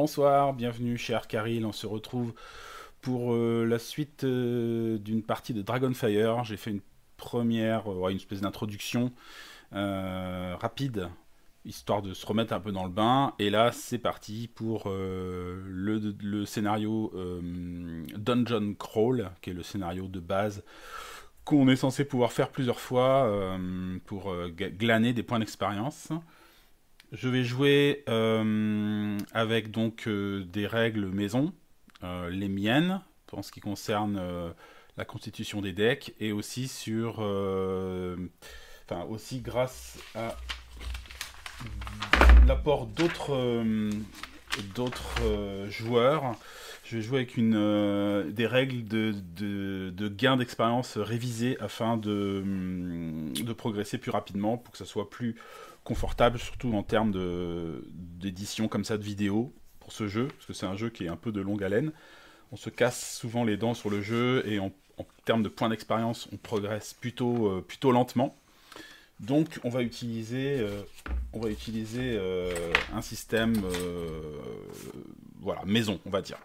Bonsoir, bienvenue chez Arcaril. On se retrouve pour la suite d'une partie de Dragonfire. J'ai fait une première, une espèce d'introduction rapide, histoire de se remettre un peu dans le bain. Et là, c'est parti pour le scénario Dungeon Crawl, qui est le scénario de base qu'on est censé pouvoir faire plusieurs fois pour glaner des points d'expérience. Je vais jouer avec donc des règles maison, les miennes, en ce qui concerne la constitution des decks, et aussi aussi grâce à l'apport d'autres joueurs. Je vais jouer avec des règles de gain d'expérience révisées afin de progresser plus rapidement pour que ça soit plus confortable, surtout en termes d'édition comme ça de vidéo pour ce jeu, parce que c'est un jeu qui est un peu de longue haleine. On se casse souvent les dents sur le jeu et en termes de points d'expérience, on progresse plutôt lentement. Donc on va utiliser un système maison, on va dire.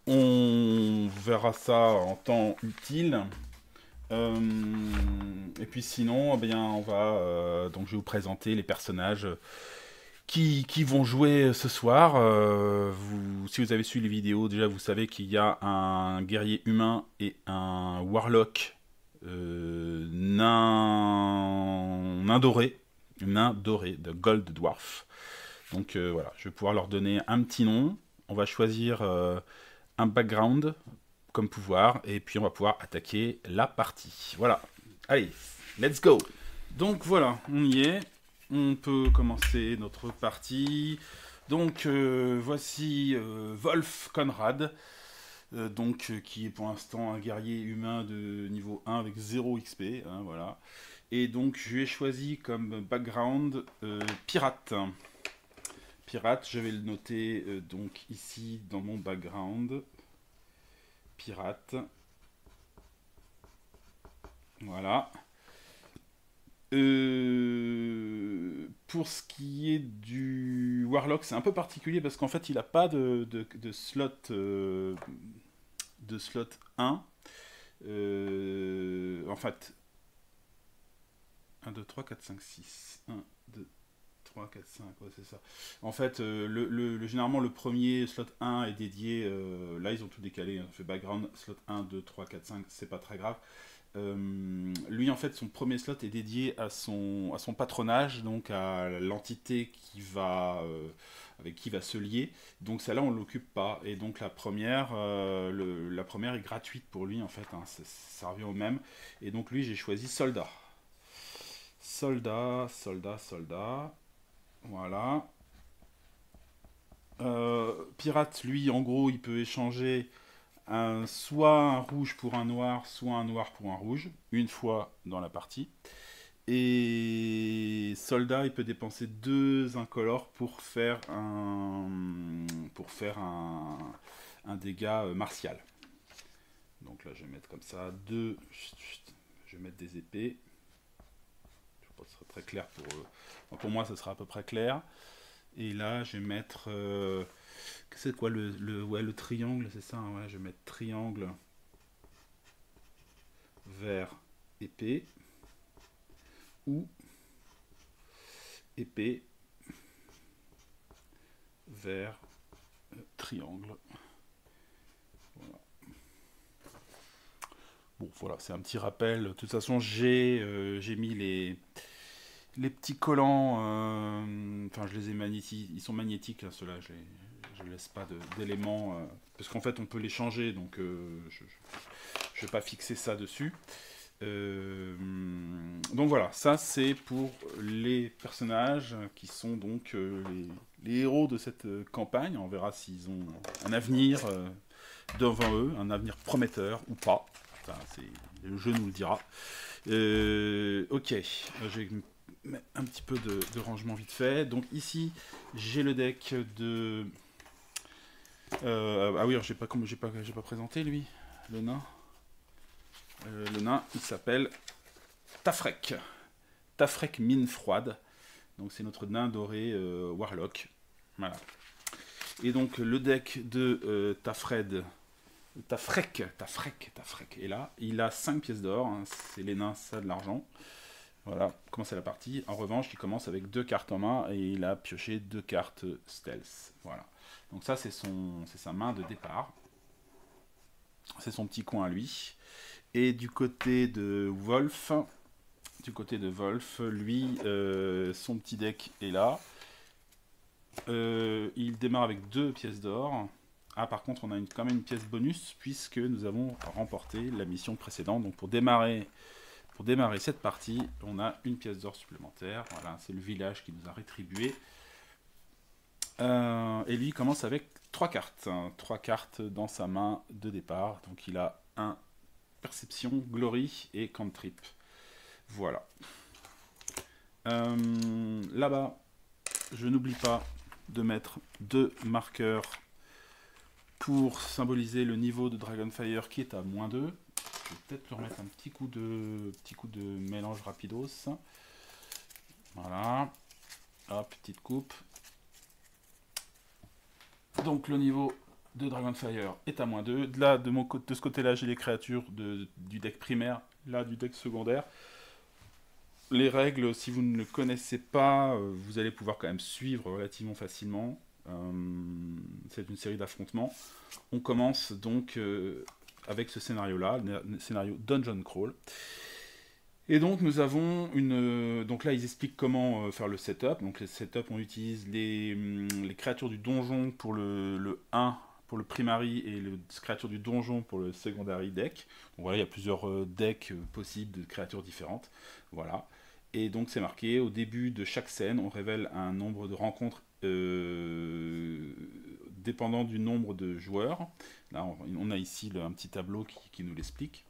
On verra ça en temps utile. Et puis sinon, on va donc je vais vous présenter les personnages qui vont jouer ce soir. Si vous avez suivi les vidéos, déjà vous savez qu'il y a un guerrier humain et un warlock nain doré, de Gold Dwarf. Donc voilà, je vais pouvoir leur donner un petit nom. On va choisir un background comme pouvoir, et puis on va pouvoir attaquer la partie. Voilà, allez, let's go. Donc voilà, on y est. On peut commencer notre partie. Donc voici Wolf Conrad, qui est pour l'instant un guerrier humain de niveau 1 avec 0 XP, hein, voilà. Et donc je lui ai choisi comme background pirate. Pirate, je vais le noter donc ici dans mon background. Pirate. Voilà. Pour ce qui est du Warlock, c'est un peu particulier parce qu'en fait, il n'a pas de slot, de slot 1. En fait, 1, 2, 3, 4, 5, 6. 1, 2, 3, 4, 5, ouais, c'est ça. En fait, généralement, le premier slot 1 est dédié. Là, ils ont tout décalé. On fait background, slot 1, 2, 3, 4, 5, c'est pas très grave. Lui, en fait, son premier slot est dédié à son patronage, donc à l'entité avec qui va se lier. Donc, celle-là, on ne l'occupe pas. Et donc, la première est gratuite pour lui, en fait. Hein, ça revient au même. Et donc, lui, j'ai choisi soldat. Soldat. Voilà. Pirate, lui, en gros, il peut échanger soit un rouge pour un noir, soit un noir pour un rouge, une fois dans la partie. Et soldat, il peut dépenser 2 incolores pour faire un dégât martial. Donc là, je vais mettre comme ça 2. Je vais mettre des épées. Je pense que ce sera très clair pour moi, ce sera à peu près clair. Et là, je vais mettre. C'est quoi le triangle, c'est ça, hein, ouais, je vais mettre triangle, vert, épée, ou épée, vert, triangle. Voilà. Bon, voilà, c'est un petit rappel. De toute façon, j'ai mis les petits collants, je les ai magnétiques, ils sont magnétiques, là, ceux-là, je ne laisse pas d'éléments, parce qu'en fait on peut les changer, donc je ne vais pas fixer ça dessus. Donc voilà, ça c'est pour les personnages qui sont donc les héros de cette campagne. On verra s'ils ont un avenir devant eux, un avenir prometteur ou pas. Enfin, le jeu nous le dira. Ok, je vais mettre un petit peu de rangement vite fait. Donc ici, j'ai le deck de... ah oui, j'ai pas présenté lui, le nain. Le nain, il s'appelle Tafrek. Tafrek mine froide. Donc c'est notre nain doré Warlock. Voilà. Et donc le deck de Tafrek est là. Il a 5 pièces d'or, hein, c'est les nains, ça de l'argent. Voilà, commencer la partie. En revanche, il commence avec 2 cartes en main et il a pioché 2 cartes stealth. Voilà. Donc ça, c'est sa main de départ. C'est son petit coin à lui. Et du côté de Wolf, lui, son petit deck est là. Il démarre avec 2 pièces d'or. Ah, par contre, on a quand même une pièce bonus puisque nous avons remporté la mission précédente. Donc pour démarrer cette partie, on a une pièce d'or supplémentaire. Voilà, c'est le village qui nous a rétribué. Et lui, il commence avec 3 cartes. 3 cartes dans sa main de départ. Donc il a un Perception, Glory et Cantrip. Voilà. Là-bas, je n'oublie pas de mettre 2 marqueurs pour symboliser le niveau de Dragonfire qui est à -2. Je vais peut-être lui remettre un petit coup de mélange rapidos. Voilà. Hop, petite coupe. Donc le niveau de Dragonfire est à -2. Là, de ce côté-là, j'ai les créatures du deck primaire, là du deck secondaire. Les règles, si vous ne le connaissez pas, vous allez pouvoir quand même suivre relativement facilement. C'est une série d'affrontements. On commence donc avec ce scénario-là, le scénario Dungeon Crawl. Et donc nous avons donc là ils expliquent comment faire le setup. Donc le setup, on utilise les créatures du donjon pour le 1, pour le primary, et les créatures du donjon pour le secondary deck. Donc voilà, il y a plusieurs decks possibles de créatures différentes. Voilà. Et donc c'est marqué, au début de chaque scène, on révèle un nombre de rencontres dépendant du nombre de joueurs. Là on a ici un petit tableau qui nous l'explique.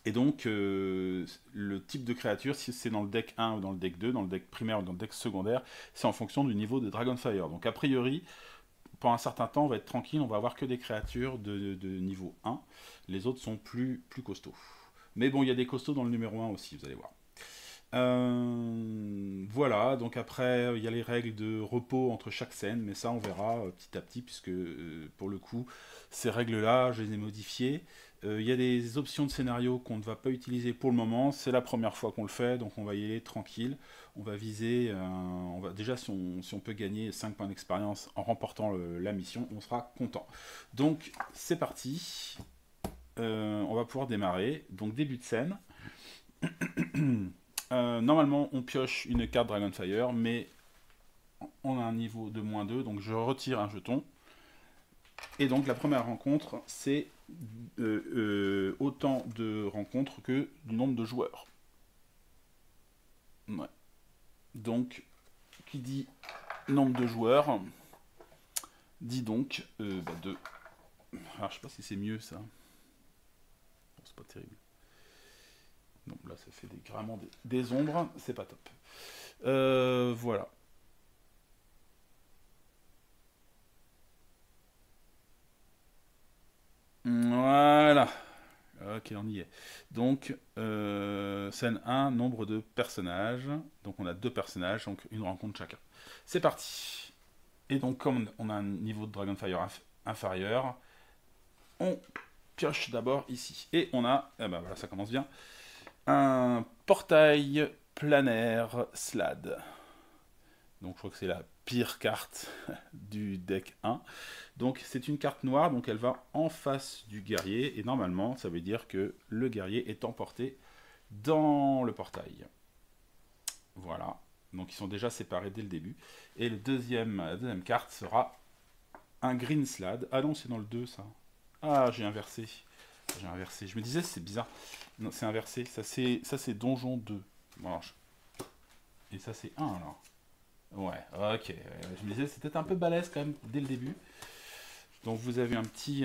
Et donc, le type de créature, si c'est dans le deck 1 ou dans le deck 2, dans le deck primaire ou dans le deck secondaire, c'est en fonction du niveau de Dragonfire. Donc, a priori, pendant un certain temps, on va être tranquille, on va avoir que des créatures de niveau 1. Les autres sont plus costauds. Mais bon, il y a des costauds dans le numéro 1 aussi, vous allez voir. Voilà, donc après, il y a les règles de repos entre chaque scène, mais ça, on verra petit à petit, puisque pour le coup, ces règles-là, je les ai modifiées. Il y a des options de scénario qu'on ne va pas utiliser pour le moment. C'est la première fois qu'on le fait, donc on va y aller tranquille. On va viser, déjà si on peut gagner 5 points d'expérience en remportant la mission, on sera content. Donc c'est parti. On va pouvoir démarrer. Donc début de scène. Normalement on pioche une carte Dragonfire, mais on a un niveau de -2, donc je retire un jeton. Et donc la première rencontre, c'est autant de rencontres que du nombre de joueurs. Ouais. Donc, qui dit nombre de joueurs, dit donc 2. Alors je sais pas si c'est mieux ça. Bon, c'est pas terrible. Non, là ça fait vraiment des ombres, c'est pas top. Voilà. Voilà. Ok, on y est. Donc, scène 1, nombre de personnages. Donc, on a 2 personnages, donc une rencontre chacun. C'est parti. Et donc, comme on a un niveau de Dragonfire inférieur, on pioche d'abord ici. Et on a, eh ben voilà, ça commence bien, un portail planaire Slade. Donc, je crois que c'est la pire carte du deck 1. Donc c'est une carte noire, donc elle va en face du guerrier, et normalement ça veut dire que le guerrier est emporté dans le portail. Voilà, donc ils sont déjà séparés dès le début. Et la deuxième carte sera un Green Slade. Ah non, c'est dans le 2 ça. Ah, j'ai inversé. Je me disais c'est bizarre. Non, c'est inversé, ça c'est Donjon 2. Bon, alors, et ça c'est 1 alors. Ouais, ok. Je me disais c'était un peu balèze quand même dès le début. Donc vous avez un petit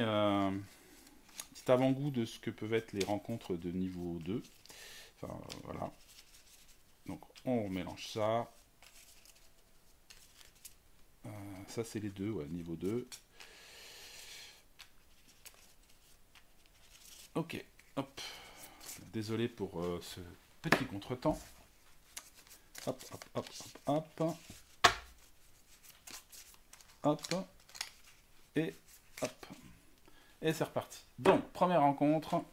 avant-goût de ce que peuvent être les rencontres de niveau 2. Enfin, voilà. Donc on mélange ça. Ça c'est les deux, ouais, niveau 2. Ok, hop. Désolé pour ce petit contretemps. Hop, hop, hop, hop, hop. hop, et hop. Et c'est reparti. Donc, première rencontre.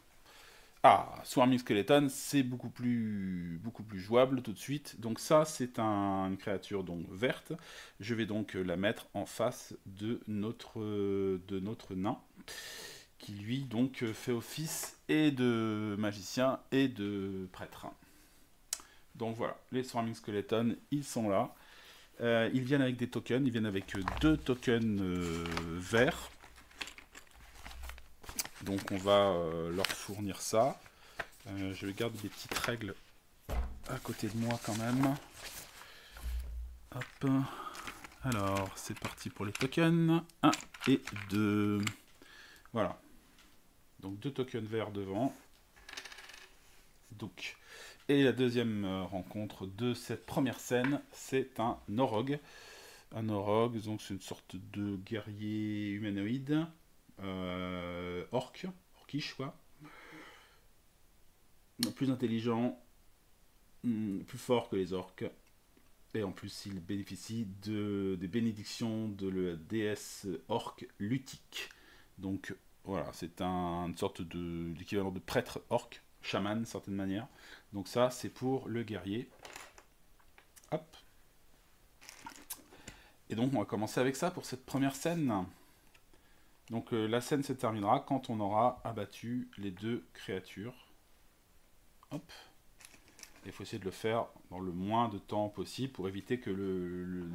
Ah, Swarming Skeleton, c'est beaucoup plus jouable tout de suite. Donc ça, c'est une créature donc verte. Je vais donc la mettre en face de notre nain, qui lui donc fait office et de magicien et de prêtre. Donc voilà, les Swarming Skeleton, ils sont là. Ils viennent avec des tokens, ils viennent avec 2 tokens verts. Donc on va leur fournir ça. Je garde des petites règles à côté de moi quand même. Hop. Alors c'est parti pour les tokens. 1 et 2. Voilà. Donc 2 tokens verts devant. Donc. Et la deuxième rencontre de cette première scène, c'est un Orog. Un Orog, donc c'est une sorte de guerrier humanoïde. Orcish quoi. Plus intelligent, plus fort que les orques. Et en plus, il bénéficie des bénédictions de la déesse orque Lutique. Donc voilà, c'est une sorte d'équivalent de prêtre orque, chaman d'une certaine manière. Donc ça, c'est pour le guerrier. Hop. Et donc, on va commencer avec ça pour cette première scène. Donc la scène se terminera quand on aura abattu les 2 créatures. Hop. Il faut essayer de le faire dans le moins de temps possible pour éviter que le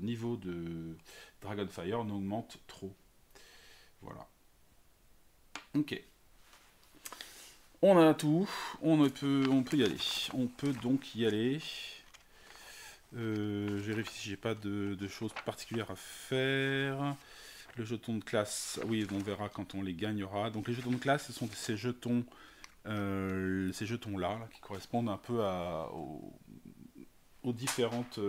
niveau de Dragonfire n'augmente trop. Voilà. Ok. On a tout. On peut y aller. On peut donc y aller. Je vérifie si j'ai pas de choses particulières à faire. Le jeton de classe, oui, on verra quand on les gagnera. Donc les jetons de classe, ce sont ces jetons là, qui correspondent un peu aux différentes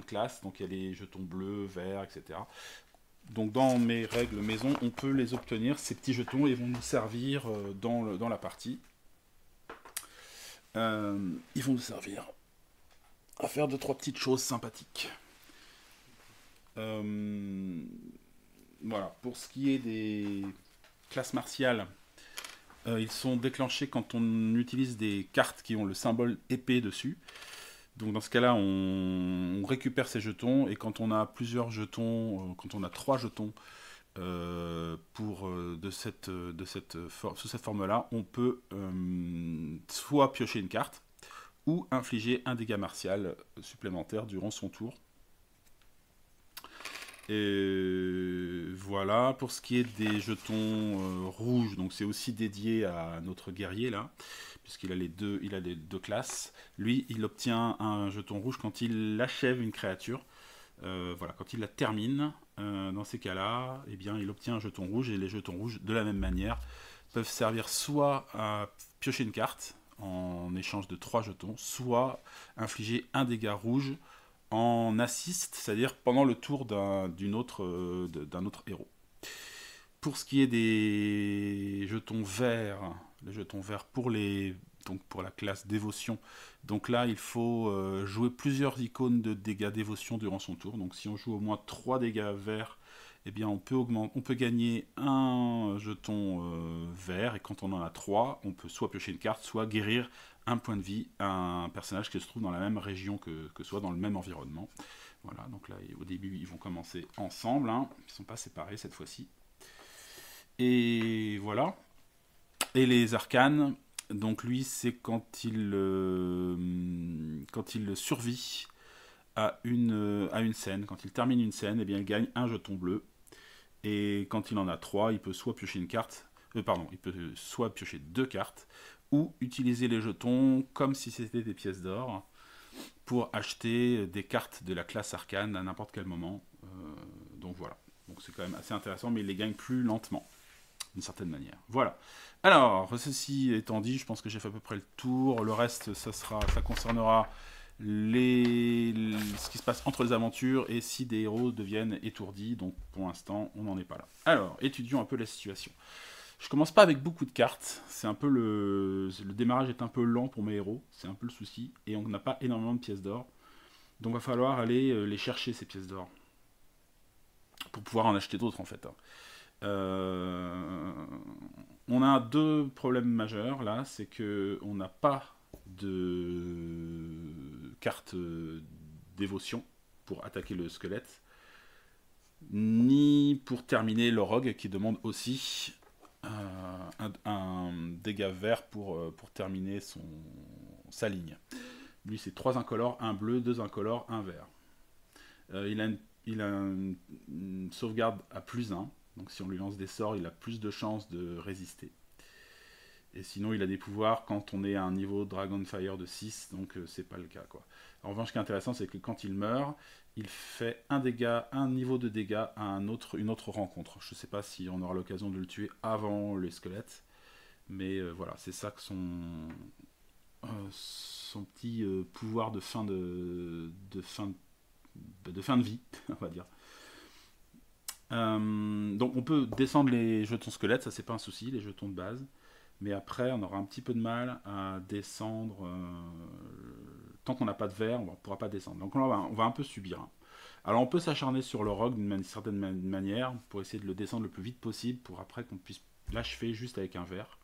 classes. Donc il y a les jetons bleus, verts, etc. Donc dans mes règles maison, on peut les obtenir, ces petits jetons, et vont nous servir dans la partie. Ils vont nous servir à faire 2-3 petites choses sympathiques. Voilà, pour ce qui est des classes martiales, ils sont déclenchés quand on utilise des cartes qui ont le symbole épée dessus. Donc dans ce cas-là, on récupère ces jetons, et quand on a plusieurs jetons, quand on a 3 jetons sous cette forme-là, on peut soit piocher une carte, ou infliger un dégât martial supplémentaire durant son tour. Et voilà, pour ce qui est des jetons rouges, donc c'est aussi dédié à notre guerrier là, puisqu'il a les deux classes. Lui, il obtient un jeton rouge quand il achève une créature. Voilà, quand il la termine, dans ces cas-là, eh bien, il obtient un jeton rouge, et les jetons rouges, de la même manière, peuvent servir soit à piocher une carte en échange de 3 jetons, soit infliger un dégât rouge en assist, c'est-à-dire pendant le tour d'un autre héros. Pour ce qui est des jetons verts, les jetons verts pour la classe dévotion, donc là il faut jouer plusieurs icônes de dégâts dévotion durant son tour. Donc si on joue au moins 3 dégâts verts, eh bien on peut gagner un jeton vert, et quand on en a 3, on peut soit piocher une carte, soit guérir un point de vie à un personnage qui se trouve dans la même région que soi, dans le même environnement. Voilà, donc là au début ils vont commencer ensemble, hein. Ils ne sont pas séparés cette fois-ci. Et voilà. Et les arcanes, donc lui c'est quand il survit à une scène, quand il termine une scène, eh bien il gagne un jeton bleu. Et quand il en a 3, il peut soit piocher une carte, il peut soit piocher 2 cartes, ou utiliser les jetons comme si c'était des pièces d'or pour acheter des cartes de la classe arcane à n'importe quel moment. Donc voilà. Donc c'est quand même assez intéressant, mais il les gagne plus lentement, d'une certaine manière. Voilà. Alors, ceci étant dit, je pense que j'ai fait à peu près le tour. Le reste, ça concernera ce qui se passe entre les aventures, et si des héros deviennent étourdis. Donc pour l'instant, on n'en est pas là. Alors, étudions un peu la situation. Je commence pas avec beaucoup de cartes. C'est un peu le démarrage est un peu lent pour mes héros. C'est un peu le souci. Et on n'a pas énormément de pièces d'or. Donc il va falloir aller les chercher, ces pièces d'or, pour pouvoir en acheter d'autres en fait. On a deux problèmes majeurs là, c'est que on n'a pas de carte dévotion pour attaquer le squelette, ni pour terminer le rogue qui demande aussi un dégât vert pour terminer sa ligne. Lui c'est 3 incolores, 1 bleu, 2 incolores, 1 vert. Il a une sauvegarde à +1, donc si on lui lance des sorts, il a plus de chances de résister. Et sinon, il a des pouvoirs quand on est à un niveau Dragonfire de 6, donc c'est pas le cas, quoi. En revanche, ce qui est intéressant, c'est que quand il meurt, il fait un niveau de dégâts à une autre rencontre. Je sais pas si on aura l'occasion de le tuer avant les squelettes, mais voilà, c'est ça que son petit pouvoir de fin de vie, on va dire. Donc on peut descendre les jetons squelettes, ça c'est pas un souci, les jetons de base. Mais après, on aura un petit peu de mal à descendre. Tant qu'on n'a pas de verre, on ne pourra pas descendre. Donc là, on va un peu subir. Hein. Alors, on peut s'acharner sur le rogue d'une certaine manière pour essayer de le descendre le plus vite possible pour après qu'on puisse l'achever juste avec un verre.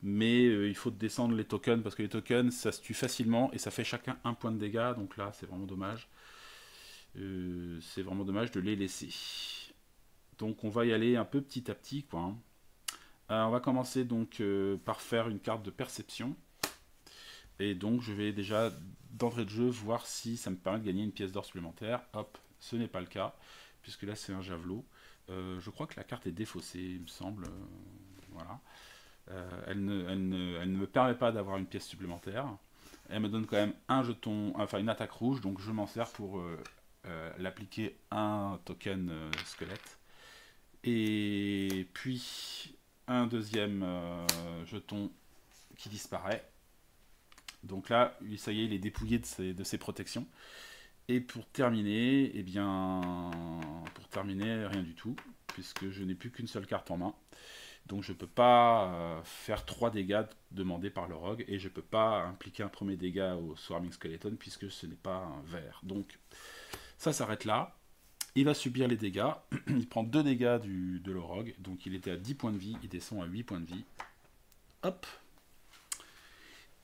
Mais il faut descendre les tokens parce que les tokens, ça se tue facilement et ça fait chacun 1 point de dégâts. Donc là, c'est vraiment dommage. C'est vraiment dommage de les laisser. Donc, on va y aller un peu petit à petit, quoi. Hein. On va commencer donc par faire une carte de perception. Et donc je vais déjà d'entrée de jeu voir si ça me permet de gagner une pièce d'or supplémentaire. Hop, ce n'est pas le cas, puisque là c'est un javelot. Je crois que la carte est défaussée, il me semble. Voilà. Elle ne me permet pas d'avoir une pièce supplémentaire. Elle me donne quand même un jeton, enfin une attaque rouge, donc je m'en sers pour l'appliquer un token squelette. Et puis un deuxième jeton qui disparaît. Donc là, ça y est, il est dépouillé de ses protections. Et pour terminer, eh bien, rien du tout, puisque je n'ai plus qu'une seule carte en main. Donc je ne peux pas faire 3 dégâts demandés par le rogue, et je ne peux pas impliquer un premier dégât au Swarming Skeleton, puisque ce n'est pas un vert. Donc ça s'arrête là. Il va subir les dégâts. Il prend 2 dégâts de le rogue. Donc il était à 10 points de vie. Il descend à 8 points de vie. Hop.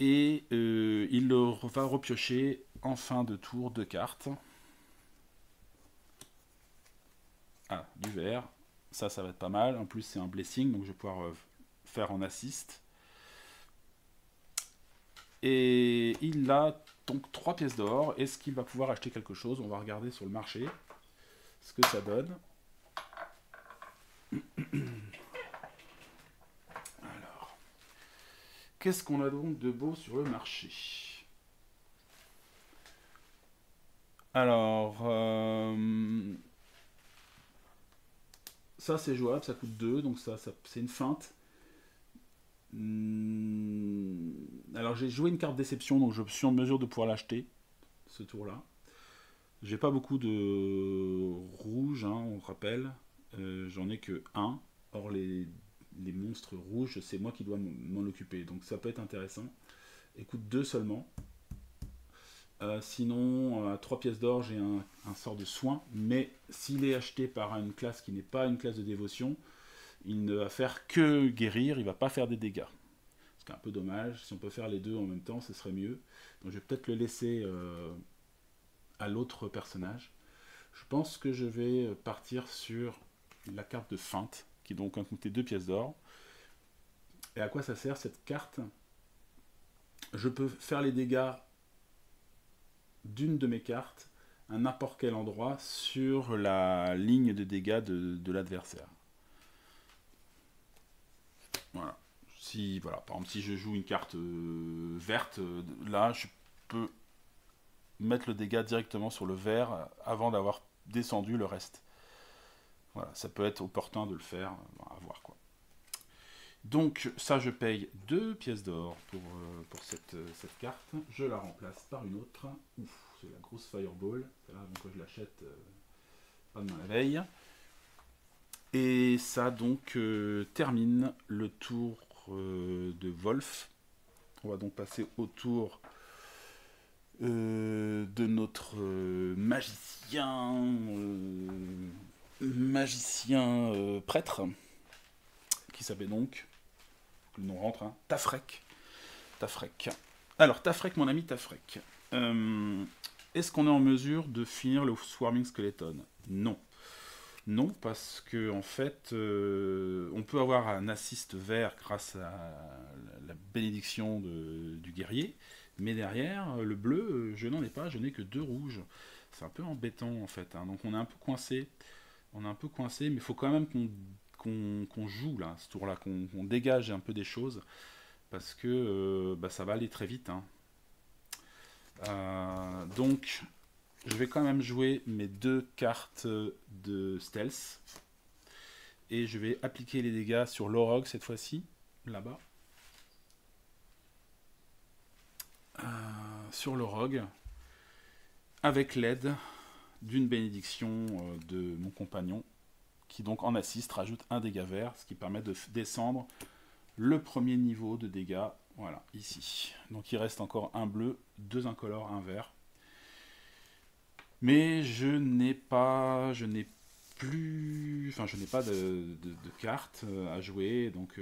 Et il va repiocher en fin de tour 2 cartes. Ah, du vert. Ça va être pas mal. En plus, c'est un blessing. Donc je vais pouvoir faire en assist. Et il a donc 3 pièces d'or. Est-ce qu'il va pouvoir acheter quelque chose? On va regarder sur le marché ce que ça donne. Alors, qu'est-ce qu'on a donc de beau sur le marché? Alors, ça c'est jouable, ça coûte 2, donc ça c'est une feinte. Alors j'ai joué une carte déception, donc je suis en mesure de pouvoir l'acheter, ce tour-là. J'ai pas beaucoup de rouge, hein, on rappelle. J'en ai que 1. Or les monstres rouges, c'est moi qui dois m'en occuper. Donc ça peut être intéressant. Et coûte 2 seulement. Sinon, à 3 pièces d'or, j'ai un sort de soin. Mais s'il est acheté par une classe qui n'est pas une classe de dévotion, il ne va faire que guérir, il ne va pas faire des dégâts. Ce qui est un peu dommage. Si on peut faire les deux en même temps, ce serait mieux. Donc je vais peut-être le laisser à l'autre personnage. Je pense que je vais partir sur la carte de feinte, qui donc a coûté 2 pièces d'or. Et à quoi ça sert cette carte? Je peux faire les dégâts d'une de mes cartes à n'importe quel endroit sur la ligne de dégâts de l'adversaire. Voilà. Voilà. Par exemple, si je joue une carte verte, là, je peux mettre le dégât directement sur le vert avant d'avoir descendu le reste. Voilà, ça peut être opportun de le faire, à voir quoi. Donc ça, je paye 2 pièces d'or pour cette carte. Je la remplace par une autre. Ouf, c'est la grosse Fireball. Là, donc je l'achète pas demain la veille. Et ça donc termine le tour de Wolf. On va donc passer au tour de notre magicien prêtre, qui s'appelle donc, le nom rentre, hein, Tafrek. Tafrek. Alors, Tafrek, mon ami Tafrek. Est-ce qu'on est en mesure de finir le Swarming Skeleton? Non. Non, parce que en fait, on peut avoir un assist vert grâce à la bénédiction du guerrier, mais derrière, le bleu, je n'en ai pas, je n'ai que 2 rouges. C'est un peu embêtant en fait, hein. Donc on est un peu coincé. On est un peu coincé, mais il faut quand même qu'on joue là, ce tour-là, qu'on dégage un peu des choses, parce que bah, ça va aller très vite, hein. Donc, je vais quand même jouer mes 2 cartes de stealth. Et je vais appliquer les dégâts sur l'Orog cette fois-ci, là-bas. Sur l'Orog, avec l'aide d'une bénédiction de mon compagnon, qui donc en assist rajoute un dégât vert, ce qui permet de descendre le premier niveau de dégâts, voilà, ici. Donc il reste encore un bleu, 2 incolores, un vert. Mais je n'ai pas de cartes à jouer, donc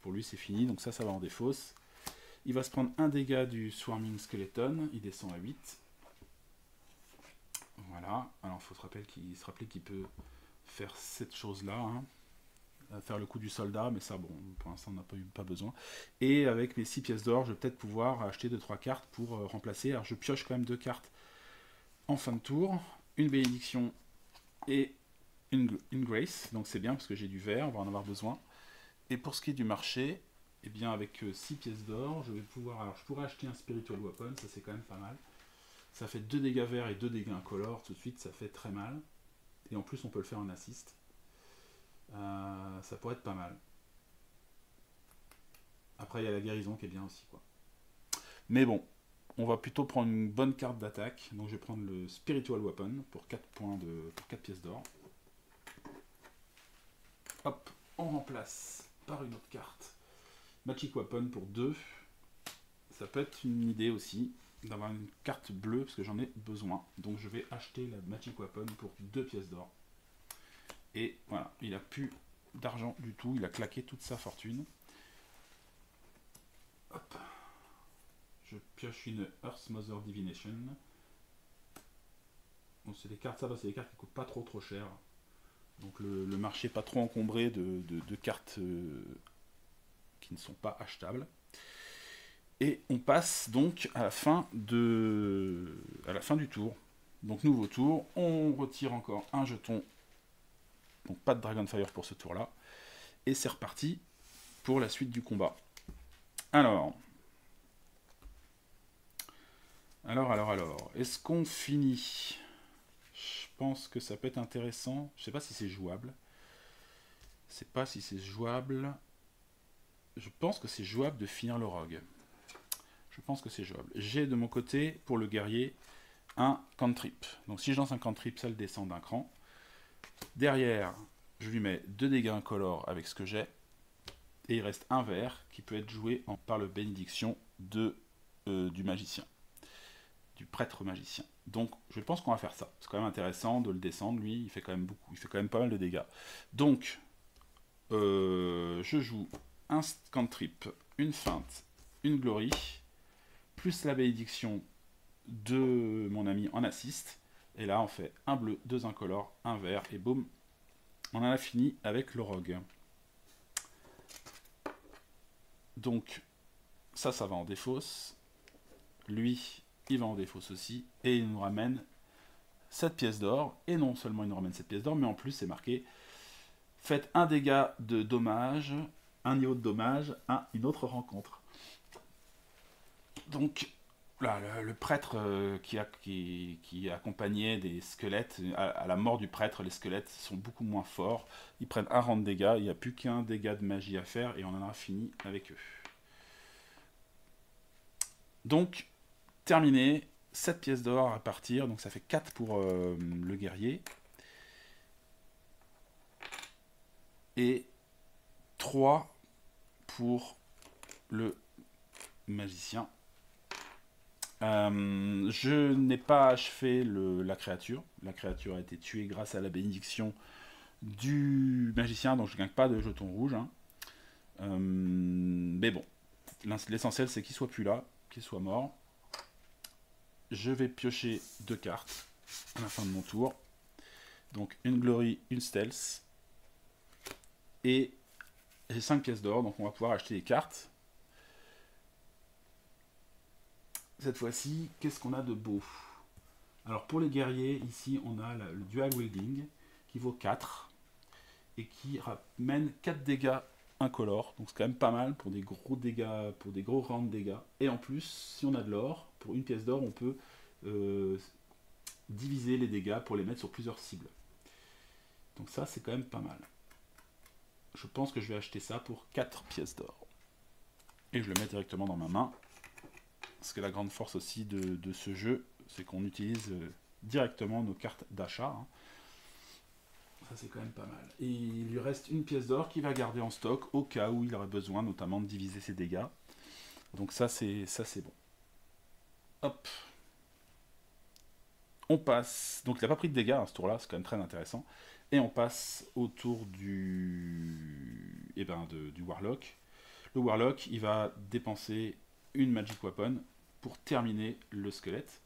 pour lui c'est fini, donc ça va en défausse. Il va se prendre un dégât du Swarming Skeleton, il descend à 8. Voilà, alors il faut se rappeler qu'il peut faire cette chose-là, hein, faire le coup du soldat, mais ça bon, pour l'instant on n'a pas besoin. Et avec mes 6 pièces d'or, je vais peut-être pouvoir acheter 2-3 cartes pour remplacer. Alors je pioche quand même 2 cartes en fin de tour, une bénédiction et une grace, donc c'est bien parce que j'ai du vert, on va en avoir besoin. Et pour ce qui est du marché, eh bien avec 6 pièces d'or, je vais pouvoir, alors je pourrais acheter un Spiritual Weapon, ça c'est quand même pas mal. Ça fait 2 dégâts verts et 2 dégâts incolores, tout de suite ça fait très mal. Et en plus on peut le faire en assist. Ça pourrait être pas mal. Après il y a la guérison qui est bien aussi, quoi. Mais bon, on va plutôt prendre une bonne carte d'attaque. Donc je vais prendre le Spiritual Weapon pour 4 pièces d'or. Hop, on remplace par une autre carte. Magic Weapon pour 2. Ça peut être une idée aussi d'avoir une carte bleue parce que j'en ai besoin. Donc je vais acheter la Magic Weapon pour 2 pièces d'or. Et voilà, il a plus d'argent du tout, il a claqué toute sa fortune. Hop. Je pioche une Earth Mother Divination. Donc c'est des cartes, ça va, c'est des cartes qui coûtent pas trop cher. Donc le marché pas trop encombré de cartes qui ne sont pas achetables. Et on passe donc à la fin du tour. Donc nouveau tour, on retire encore un jeton. Donc pas de Dragonfire pour ce tour-là. Et c'est reparti pour la suite du combat. Alors, est-ce qu'on finit? Je pense que ça peut être intéressant. Je sais pas si c'est jouable. Je sais pas si c'est jouable. Je pense que c'est jouable de finir le rogue. Je pense que c'est jouable. J'ai de mon côté, pour le guerrier, un cantrip. Donc si je lance un cantrip, ça le descend d'un cran. Derrière, je lui mets 2 dégâts incolores avec ce que j'ai. Et il reste un vert qui peut être joué par le bénédiction du magicien. Du prêtre magicien. Donc je pense qu'on va faire ça. C'est quand même intéressant de le descendre, lui, il fait quand même beaucoup, il fait quand même pas mal de dégâts. Donc je joue un cantrip, une feinte, une glory, plus la bénédiction de mon ami en assist. Et là on fait un bleu, 2 incolores, un vert, et boum, on en a fini avec le rogue. Donc ça va en défausse. Lui, il va en défausse aussi, et il nous ramène 7 pièces d'or, et non seulement il nous ramène 7 pièces d'or, mais en plus c'est marqué faites un dégât de dommage, un niveau de dommage à une autre rencontre. Donc là, le prêtre qui accompagnait des squelettes, à la mort du prêtre, les squelettes sont beaucoup moins forts, ils prennent un rang de dégâts, il n'y a plus qu'un dégât de magie à faire, et on en a fini avec eux. Donc, terminé, 7 pièces d'or à partir, donc ça fait 4 pour le guerrier. Et 3 pour le magicien. Je n'ai pas achevé la créature. La créature a été tuée grâce à la bénédiction du magicien, donc je ne gagne pas de jetons rouges. Hein. Mais bon, l'essentiel c'est qu'il soit plus là, qu'il soit mort. Je vais piocher 2 cartes à la fin de mon tour. Donc une Glory, une Stealth. Et j'ai 5 pièces d'or, donc on va pouvoir acheter des cartes. Cette fois-ci, qu'est-ce qu'on a de beau? Alors pour les guerriers, ici on a le Dual Wielding qui vaut 4 et qui ramène 4 dégâts incolores. Donc c'est quand même pas mal pour des gros dégâts, pour des gros rounds de dégâts. Et en plus, si on a de l'or, pour une pièce d'or, on peut diviser les dégâts pour les mettre sur plusieurs cibles. Donc ça, c'est quand même pas mal. Je pense que je vais acheter ça pour 4 pièces d'or. Et je le mets directement dans ma main. Parce que la grande force aussi de ce jeu, c'est qu'on utilise directement nos cartes d'achat. Hein. Ça, c'est quand même pas mal. Et il lui reste une pièce d'or qu'il va garder en stock au cas où il aurait besoin, notamment de diviser ses dégâts. Donc ça, c'est bon. Hop. On passe. Donc il n'a pas pris de dégâts à ce tour-là, c'est quand même très intéressant. Et on passe au tour du Warlock. Le Warlock, il va dépenser une Magic Weapon pour terminer le squelette.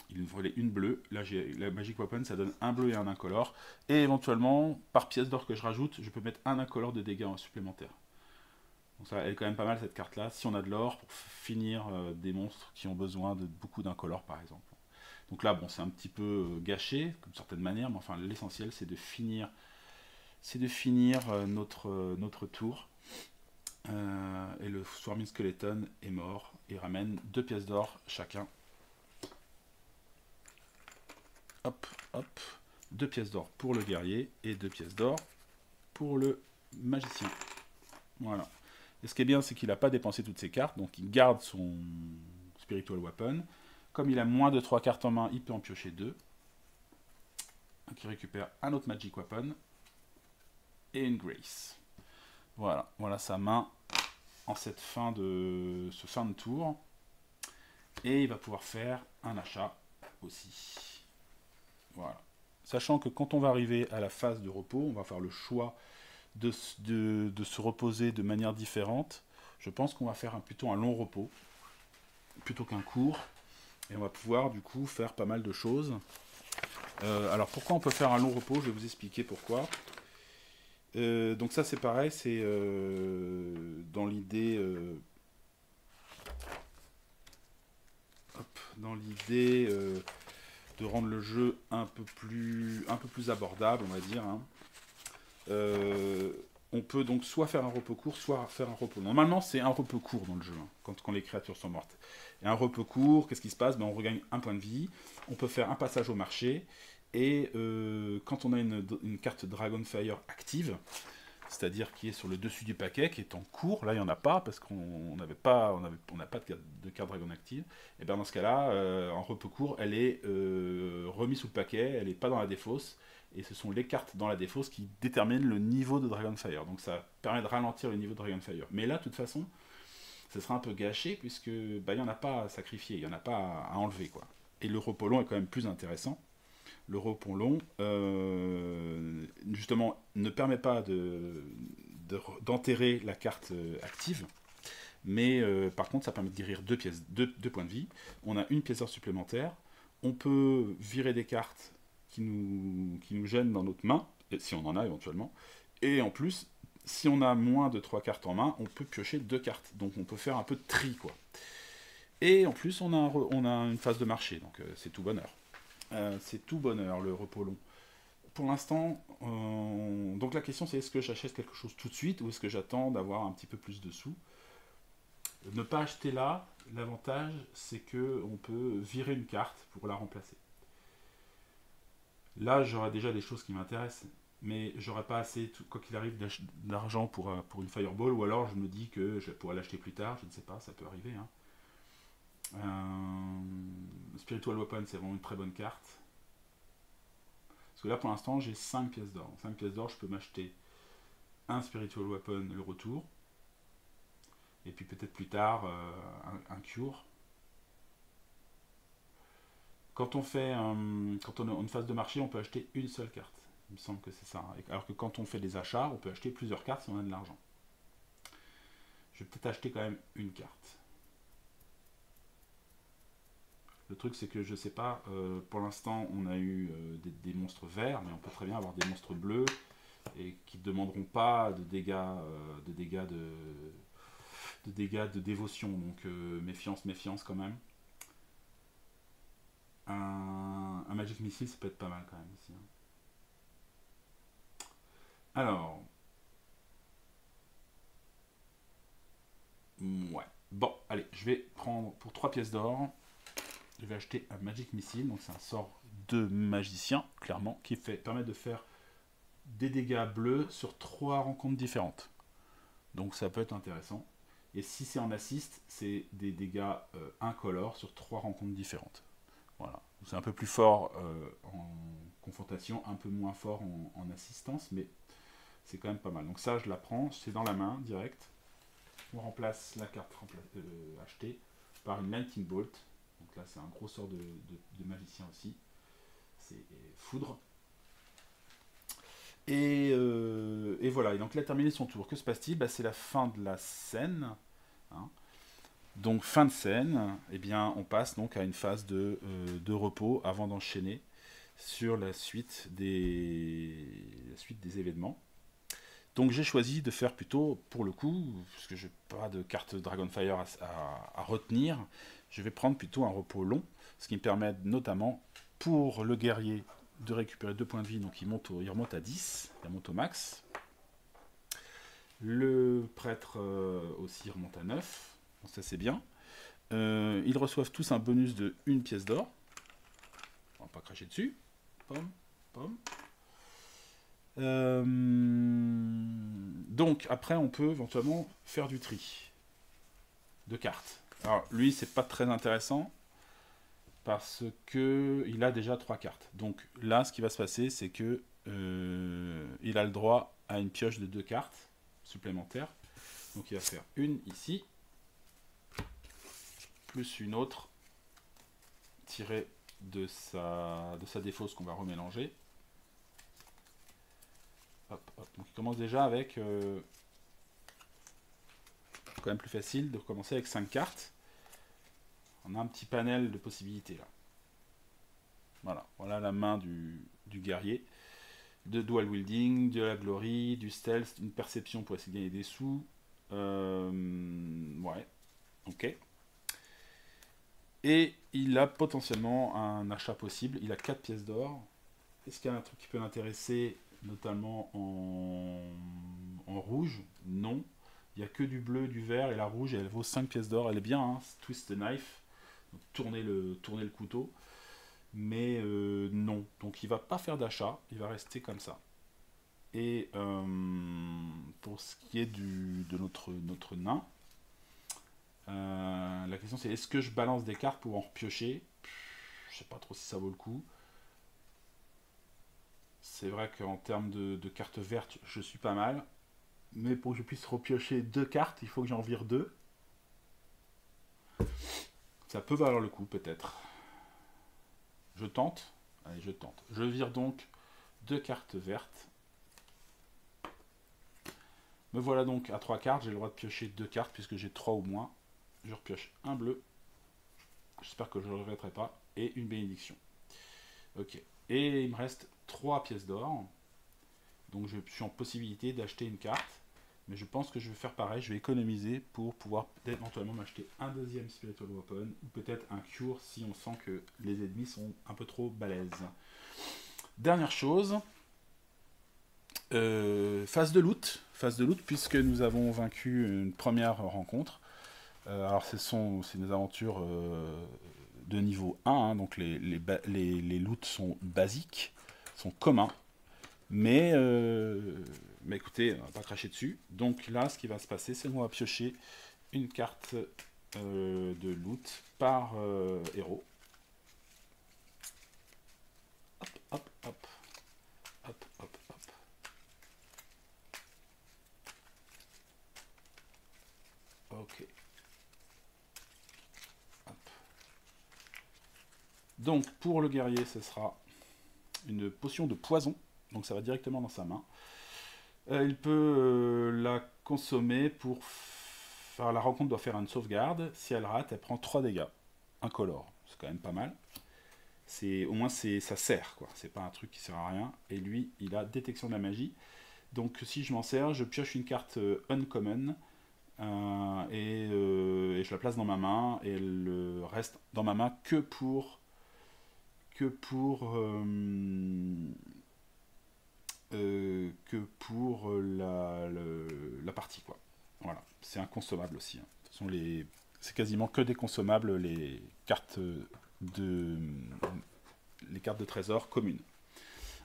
Il nous fallait une bleue. Là, la Magic Weapon, ça donne un bleu et un incolore. Et éventuellement, par pièce d'or que je rajoute, je peux mettre un incolore de dégâts supplémentaires. Donc ça, elle est quand même pas mal cette carte-là. Si on a de l'or pour finir des monstres qui ont besoin de beaucoup d'incolores, par exemple. Donc là, bon, c'est un petit peu gâché, d'une certaine manière, mais enfin, l'essentiel, c'est de finir, notre tour. Et le Swarming Skeleton est mort et ramène 2 pièces d'or chacun. Hop, hop. 2 pièces d'or pour le guerrier et 2 pièces d'or pour le magicien. Voilà. Et ce qui est bien, c'est qu'il n'a pas dépensé toutes ses cartes, donc il garde son Spiritual Weapon. Comme il a moins de 3 cartes en main, il peut en piocher 2. Donc il récupère un autre Magic Weapon et une Grace. Voilà, voilà sa main en cette fin de tour. Et il va pouvoir faire un achat aussi. Voilà. Sachant que quand on va arriver à la phase de repos, on va faire le choix de se reposer de manière différente. Je pense qu'on va faire plutôt un long repos plutôt qu'un court. Et on va pouvoir du coup faire pas mal de choses. Alors pourquoi on peut faire un long repos? Je vais vous expliquer pourquoi. Donc ça c'est pareil, c'est dans l'idée de rendre le jeu un peu plus abordable, on va dire. Hein. On peut donc soit faire un repos court, soit faire un repos long. Normalement, c'est un repos court dans le jeu, hein, quand les créatures sont mortes. Et un repos court, qu'est-ce qui se passe? On regagne un point de vie, on peut faire un passage au marché, et quand on a une carte Dragonfire active, c'est-à-dire qui est sur le dessus du paquet, qui est en cours, là il n'y en a pas, parce qu'on n'a pas de carte Dragon active, et bien dans ce cas-là, en repos court, elle est remise sous le paquet, elle n'est pas dans la défausse, et ce sont les cartes dans la défausse qui déterminent le niveau de Dragonfire. Donc ça permet de ralentir le niveau de Dragonfire. Mais là, de toute façon, ce sera un peu gâché, puisque il n'y en a pas à sacrifier, il n'y en a pas à enlever, quoi. Et le repos long est quand même plus intéressant. Le repos long, justement, ne permet pas d'enterrer la carte active, mais par contre, ça permet de guérir 2 points de vie. On a une pièce d'or supplémentaire. On peut virer des cartes qui nous gênent dans notre main, si on en a éventuellement. Et en plus, si on a moins de 3 cartes en main, on peut piocher 2 cartes. Donc on peut faire un peu de tri, quoi. Et en plus, on a une phase de marché, donc c'est tout bonheur. C'est tout bonheur, le repos long. Pour l'instant, donc la question c'est est-ce que j'achète quelque chose tout de suite ou est-ce que j'attends d'avoir un petit peu plus de sous? Ne pas acheter là, l'avantage c'est que on peut virer une carte pour la remplacer. Là, j'aurai déjà des choses qui m'intéressent, mais j'aurai pas assez, quoi qu'il arrive, d'argent pour une Fireball, ou alors je me dis que je pourrais l'acheter plus tard, je ne sais pas, ça peut arriver. Hein. Spiritual Weapon, c'est vraiment une très bonne carte. Parce que là, pour l'instant, j'ai 5 pièces d'or. 5 pièces d'or, je peux m'acheter un Spiritual Weapon, le retour. Et puis peut-être plus tard, un Cure. Quand on fait quand on a une phase de marché, on peut acheter une seule carte. Il me semble que c'est ça. Alors que quand on fait des achats, on peut acheter plusieurs cartes si on a de l'argent. Je vais peut-être acheter quand même une carte. Le truc, c'est que je sais pas, pour l'instant, on a eu des monstres verts, mais on peut très bien avoir des monstres bleus et qui ne demanderont pas de dégâts de dévotion. Donc, méfiance, méfiance quand même. Un Magic Missile, ça peut être pas mal quand même ici, hein. Alors, ouais. Bon, allez, je vais prendre pour 3 pièces d'or. Je vais acheter un Magic Missile, donc c'est un sort de magicien, clairement, qui permet de faire des dégâts bleus sur 3 rencontres différentes. Donc ça peut être intéressant. Et si c'est en assist, c'est des dégâts incolores sur 3 rencontres différentes. Voilà. C'est un peu plus fort en confrontation, un peu moins fort en assistance, mais c'est quand même pas mal. Donc ça, je la prends, c'est dans la main, direct. On remplace la carte achetée par une Lightning Bolt. Donc là, c'est un gros sort de magicien aussi. C'est foudre. Et voilà, et donc il a terminé son tour. Que se passe-t-il? Bah, c'est la fin de la scène, hein. Donc fin de scène, eh bien, on passe donc à une phase de repos avant d'enchaîner sur la suite des événements. Donc j'ai choisi de faire plutôt, pour le coup, parce que je n'ai pas de carte Dragonfire à retenir, je vais prendre plutôt un repos long, ce qui me permet notamment pour le guerrier de récupérer 2 points de vie, donc il remonte à 10, il remonte au max. Le prêtre aussi remonte à 9, donc ça c'est bien. Ils reçoivent tous un bonus de 1 pièce d'or. On va pas cracher dessus. Pom, pom. Donc après on peut éventuellement faire du tri de cartes. Alors lui c'est pas très intéressant parce que il a déjà 3 cartes. Donc là ce qui va se passer c'est que il a le droit à une pioche de 2 cartes supplémentaires. Donc il va faire une ici plus une autre tirée de sa défausse qu'on va remélanger. Hop, hop. Donc il commence déjà avec quand même plus facile de commencer avec 5 cartes. On a un petit panel de possibilités là. Voilà, voilà la main du guerrier. De dual wielding, de la glory, du stealth, une perception pour essayer de gagner des sous. Ouais, ok. Et il a potentiellement un achat possible. Il a 4 pièces d'or. Est-ce qu'il y a un truc qui peut l'intéresser, notamment en rouge? Non. Il n'y a que du bleu, du vert, et la rouge, elle vaut 5 pièces d'or. Elle est bien, hein, twist the knife. Donc, tourner le couteau. Mais non. Donc il va pas faire d'achat. Il va rester comme ça. Et pour ce qui est de notre nain, la question c'est est-ce que je balance des cartes pour en repiocher? Je sais pas trop si ça vaut le coup. C'est vrai qu'en termes de cartes vertes, je suis pas mal. Mais pour que je puisse repiocher 2 cartes, il faut que j'en vire 2. Ça peut valoir le coup, peut-être. Je tente. Allez, je tente. Je vire donc 2 cartes vertes. Me voilà donc à 3 cartes. J'ai le droit de piocher 2 cartes puisque j'ai 3 ou moins. Je repioche un bleu. J'espère que je ne le regretterai pas. Et une bénédiction. Ok. Et il me reste 3 pièces d'or. Donc je suis en possibilité d'acheter une carte. Mais je pense que je vais faire pareil. Je vais économiser pour pouvoir éventuellement m'acheter un deuxième Spiritual Weapon. Ou peut-être un Cure si on sent que les ennemis sont un peu trop balèzes. Dernière chose. Phase de loot. Phase de loot puisque nous avons vaincu une première rencontre. Alors c'est des aventures de niveau 1, hein, donc les loots sont basiques, sont communs, mais écoutez, on va pas cracher dessus. Donc là, ce qui va se passer, c'est qu'on va piocher une carte de loot par héros. Hop, hop, hop, hop, hop, hop. Ok. Donc pour le guerrier, ce sera une potion de poison, donc ça va directement dans sa main. Il peut la consommer pour... Enfin, la rencontre doit faire une sauvegarde. Si elle rate, elle prend 3 dégâts. Incolore, c'est quand même pas mal. Au moins ça sert, quoi. C'est pas un truc qui sert à rien. Et lui, il a détection de la magie. Donc si je m'en sers, je pioche une carte uncommon et je la place dans ma main. Et elle reste dans ma main que pour la partie, quoi. Voilà, c'est inconsommable aussi. Hein. Ce sont c'est quasiment que des consommables les cartes de trésor communes.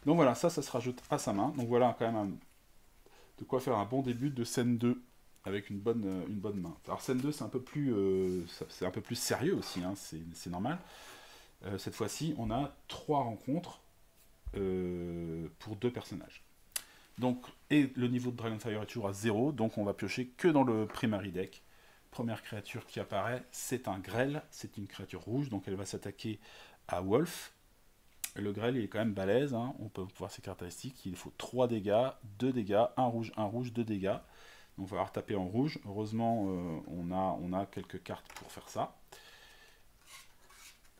Donc voilà, ça se rajoute à sa main. Donc voilà quand même de quoi faire un bon début de scène 2 avec une bonne main. Alors scène 2 c'est un peu plus sérieux aussi, hein, c'est normal. Cette fois-ci on a 3 rencontres pour 2 personnages. Donc, et le niveau de Dragonfire est toujours à 0, donc on va piocher que dans le primary deck. Première créature qui apparaît, c'est un grêle, c'est une créature rouge, donc elle va s'attaquer à Wolf. Le grêle il est quand même balèze, hein. On peut voir ses caractéristiques, il faut 3 dégâts, 2 dégâts, 1 rouge, 2 dégâts. Donc on va avoir tapé en rouge, heureusement on a quelques cartes pour faire ça.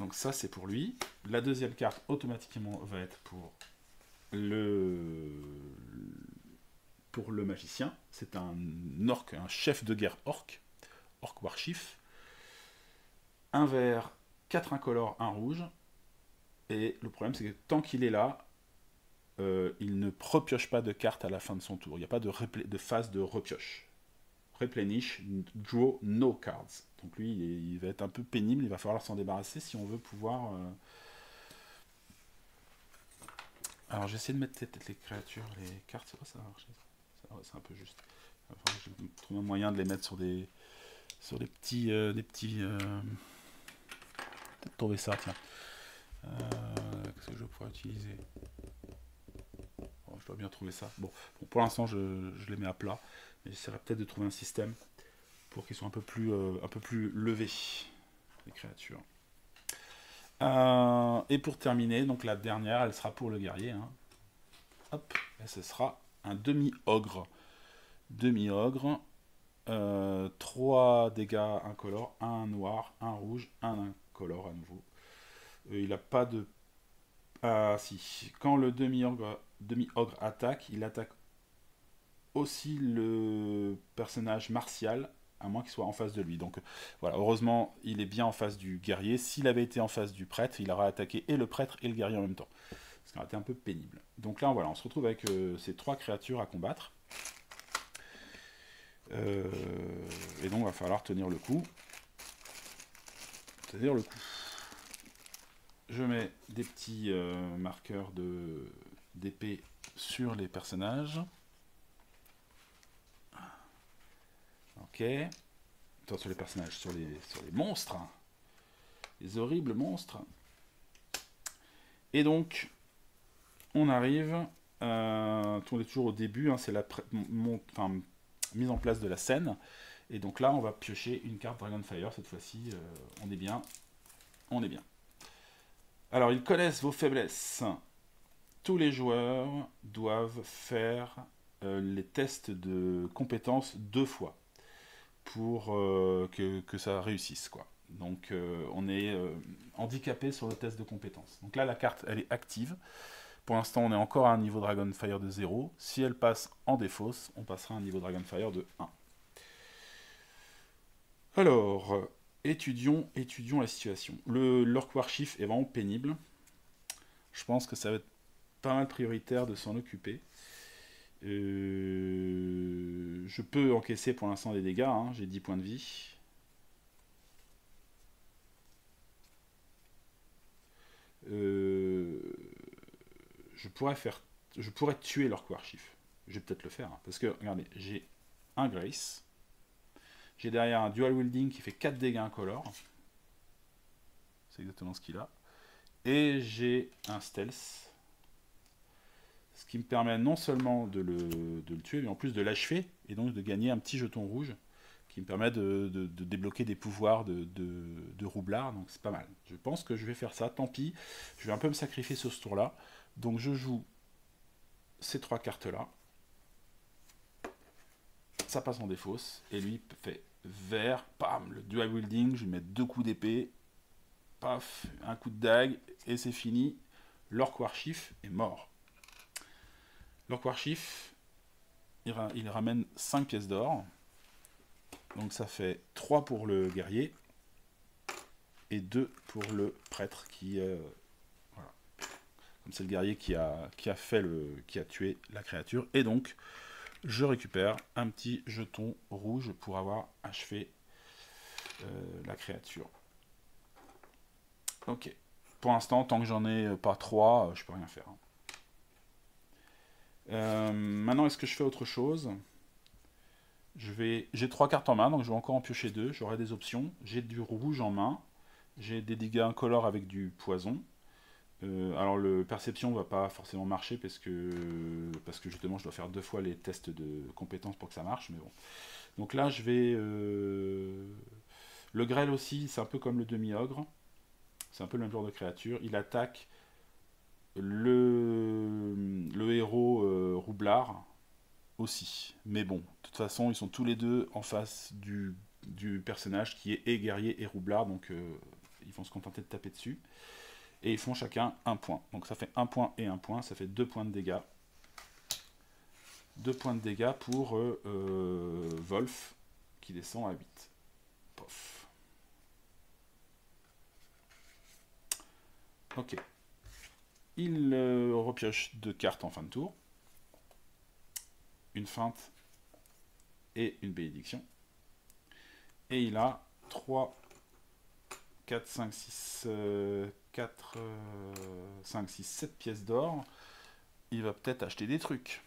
Donc ça c'est pour lui. La deuxième carte automatiquement va être pour le magicien. C'est un orc, un chef de guerre orc warchief. Un vert, 4 incolores, 1 rouge. Et le problème c'est que tant qu'il est là, il ne repioche pas de cartes à la fin de son tour. Il n'y a pas de phase de repioche. Replenish, draw no cards. Donc lui, il va être un peu pénible, il va falloir s'en débarrasser si on veut pouvoir... Alors j'essaie de mettre peut-être les créatures, les cartes, ça marche. C'est un peu juste. Enfin, je vais trouver un moyen de les mettre sur des petits... Peut-être trouver ça, tiens. Qu'est-ce que je pourrais utiliser? Je dois bien trouver ça. Bon pour l'instant, je les mets à plat. Mais j'essaierai peut-être de trouver un système pour qu'ils soient un peu plus levés, les créatures. Et pour terminer, donc la dernière, elle sera pour le guerrier. Hein. Hop, et ce sera un demi-ogre. Demi-ogre. 3 dégâts incolores, 1 noir, 1 rouge, 1 incolore à nouveau. Il n'a pas de... Ah si, quand le demi-ogre attaque, il attaque aussi le personnage martial, à moins qu'il soit en face de lui. Donc voilà, heureusement, il est bien en face du guerrier. S'il avait été en face du prêtre, il aurait attaqué et le prêtre et le guerrier en même temps. Ce qui aurait été un peu pénible. Donc là, voilà, on se retrouve avec ces 3 créatures à combattre. Et donc, il va falloir tenir le coup. Tenir le coup. Je mets des petits marqueurs d'épée sur les personnages. Ok. Attends, sur les personnages, sur les monstres. Les horribles monstres. Et donc, on arrive. On est toujours au début, hein, c'est la mise en place de la scène. Et donc là, on va piocher une carte Dragonfire. Cette fois-ci, on est bien. On est bien. Alors, ils connaissent vos faiblesses. Tous les joueurs doivent faire les tests de compétences 2 fois pour que ça réussisse, quoi. Donc, on est handicapé sur le test de compétences. Donc là, la carte, elle est active. Pour l'instant, on est encore à un niveau Dragonfire de 0. Si elle passe en défausse, on passera à un niveau Dragonfire de 1. Alors, étudions la situation. L'Orc Warchief est vraiment pénible. Je pense que ça va être pas mal prioritaire de s'en occuper. Je peux encaisser pour l'instant des dégâts, hein, j'ai 10 points de vie. Je pourrais tuer l'Orc Warchief. Je vais peut-être le faire, hein, parce que, regardez, j'ai un Grace. J'ai derrière un Dual Wielding qui fait 4 dégâts incolores. C'est exactement ce qu'il a. Et j'ai un Stealth. Ce qui me permet non seulement de le tuer, mais en plus de l'achever, et donc de gagner un petit jeton rouge qui me permet de débloquer des pouvoirs de roublard, donc c'est pas mal. Je pense que je vais faire ça, tant pis, je vais un peu me sacrifier sur ce tour-là. Donc je joue ces 3 cartes-là, ça passe en défausse, et lui fait vert, pam, le dual wielding, je vais mettre 2 coups d'épée, paf, un coup de dague, et c'est fini. L'Orc Warchief est mort. L'Orc Warchief, il ramène 5 pièces d'or. Donc ça fait 3 pour le guerrier et 2 pour le prêtre qui... voilà. Comme c'est le guerrier qui a tué la créature. Et donc, je récupère un petit jeton rouge pour avoir achevé la créature. Ok. Pour l'instant, tant que j'en ai pas 3, je peux rien faire. Maintenant, est-ce que je fais autre chose? J'ai 3 cartes en main, donc je vais encore en piocher 2. J'aurai des options. J'ai du rouge en main. J'ai des dégâts incolores avec du poison. Alors le perception va pas forcément marcher parce que justement je dois faire 2 fois les tests de compétences pour que ça marche. Mais bon. Donc là je vais... Le grêle aussi, c'est un peu comme le demi-ogre. C'est un peu le même genre de créature. Il attaque le héros roublard aussi. Mais bon, de toute façon, ils sont tous les deux en face du personnage qui est et guerrier et roublard, donc ils vont se contenter de taper dessus. Et ils font chacun 1 point. Donc ça fait 1 point et 1 point, ça fait 2 points de dégâts. 2 points de dégâts pour Wolf, qui descend à 8. Pof. Ok. Il repioche 2 cartes en fin de tour. Une feinte et une bénédiction. Et il a 3, 4, 5, 6, 4, 5, 6, 7 pièces d'or. Il va peut-être acheter des trucs.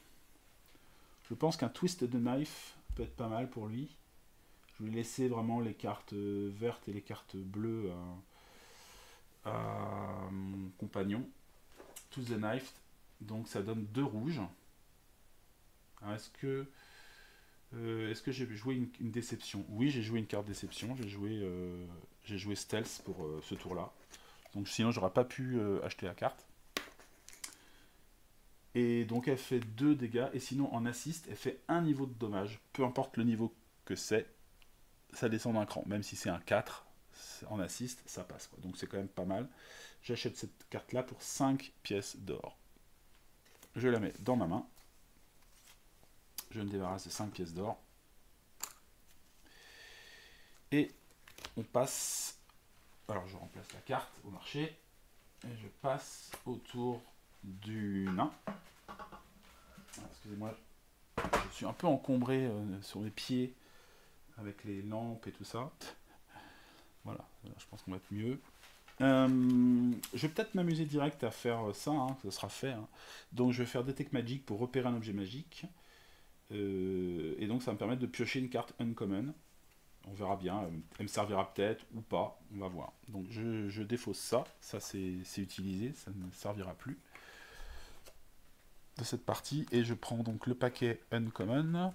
Je pense qu'un twist de knife peut être pas mal pour lui. Je vais laisser vraiment les cartes vertes et les cartes bleues à mon compagnon. Twist the knife, donc ça donne 2 rouges. Est-ce que j'ai joué une déception? Oui, j'ai joué une carte déception. J'ai joué stealth pour ce tour-là. Donc sinon, j'aurais pas pu acheter la carte. Et donc elle fait 2 dégâts. Et sinon, en assist, elle fait 1 niveau de dommage. Peu importe le niveau que c'est, ça descend d'un cran. Même si c'est un 4, en assist, ça passe, quoi. Donc c'est quand même pas mal. J'achète cette carte-là pour 5 pièces d'or. Je la mets dans ma main. Je me débarrasse de 5 pièces d'or. Et on passe... Alors je remplace la carte au marché. Et je passe au tour du nain. Excusez-moi, je suis un peu encombré sur mes pieds avec les lampes et tout ça. Voilà, je pense qu'on va être mieux. Je vais peut-être m'amuser direct à faire ça, hein, ça sera fait. Hein. Donc je vais faire Detect Magic pour repérer un objet magique. Et donc ça va me permettre de piocher une carte uncommon. On verra bien, elle me servira peut-être ou pas, on va voir. Donc je défausse ça, c'est utilisé, ça ne me servira plus de cette partie. Et je prends donc le paquet uncommon,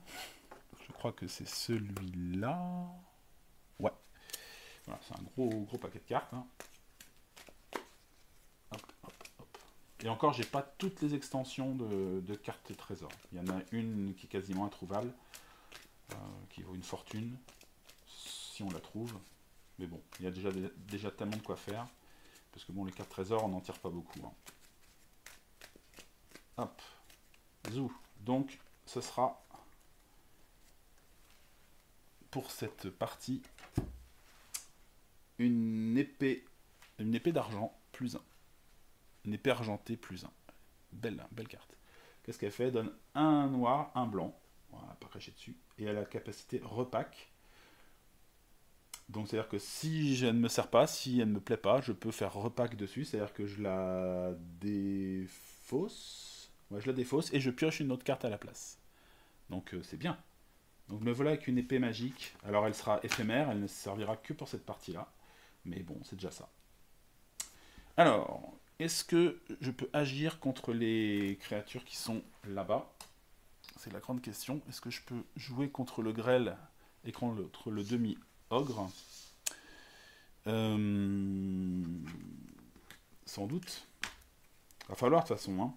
je crois que c'est celui-là. Ouais, voilà, c'est un gros paquet de cartes. Hein. Hop, hop, hop. Et encore, j'ai pas toutes les extensions de cartes trésor. Il y en a une qui est quasiment introuvable, qui vaut une fortune, si on la trouve. Mais bon, il y a déjà tellement de quoi faire, parce que bon, les cartes trésor, on n'en tire pas beaucoup. Hein. Hop, zou. Donc, ce sera pour cette partie une épée d'argent plus 1. Une épée argentée plus 1. Belle carte. Qu'est-ce qu'elle fait? Elle donne un noir, un blanc. Voilà, pas craché dessus. Et elle a la capacité repack. Donc c'est-à-dire que si elle ne me sert pas, si elle ne me plaît pas, je peux faire repack dessus. C'est-à-dire que je la défausse. Ouais, je la défausse et je pioche une autre carte à la place. Donc c'est bien. Donc me voilà avec une épée magique. Alors elle sera éphémère, elle ne servira que pour cette partie-là. Mais bon, c'est déjà ça. Alors, est-ce que je peux agir contre les créatures qui sont là-bas? C'est la grande question. Est-ce que je peux jouer contre le grêle écran l'autre, le demi-ogre. Sans doute. Va falloir de toute façon. Hein.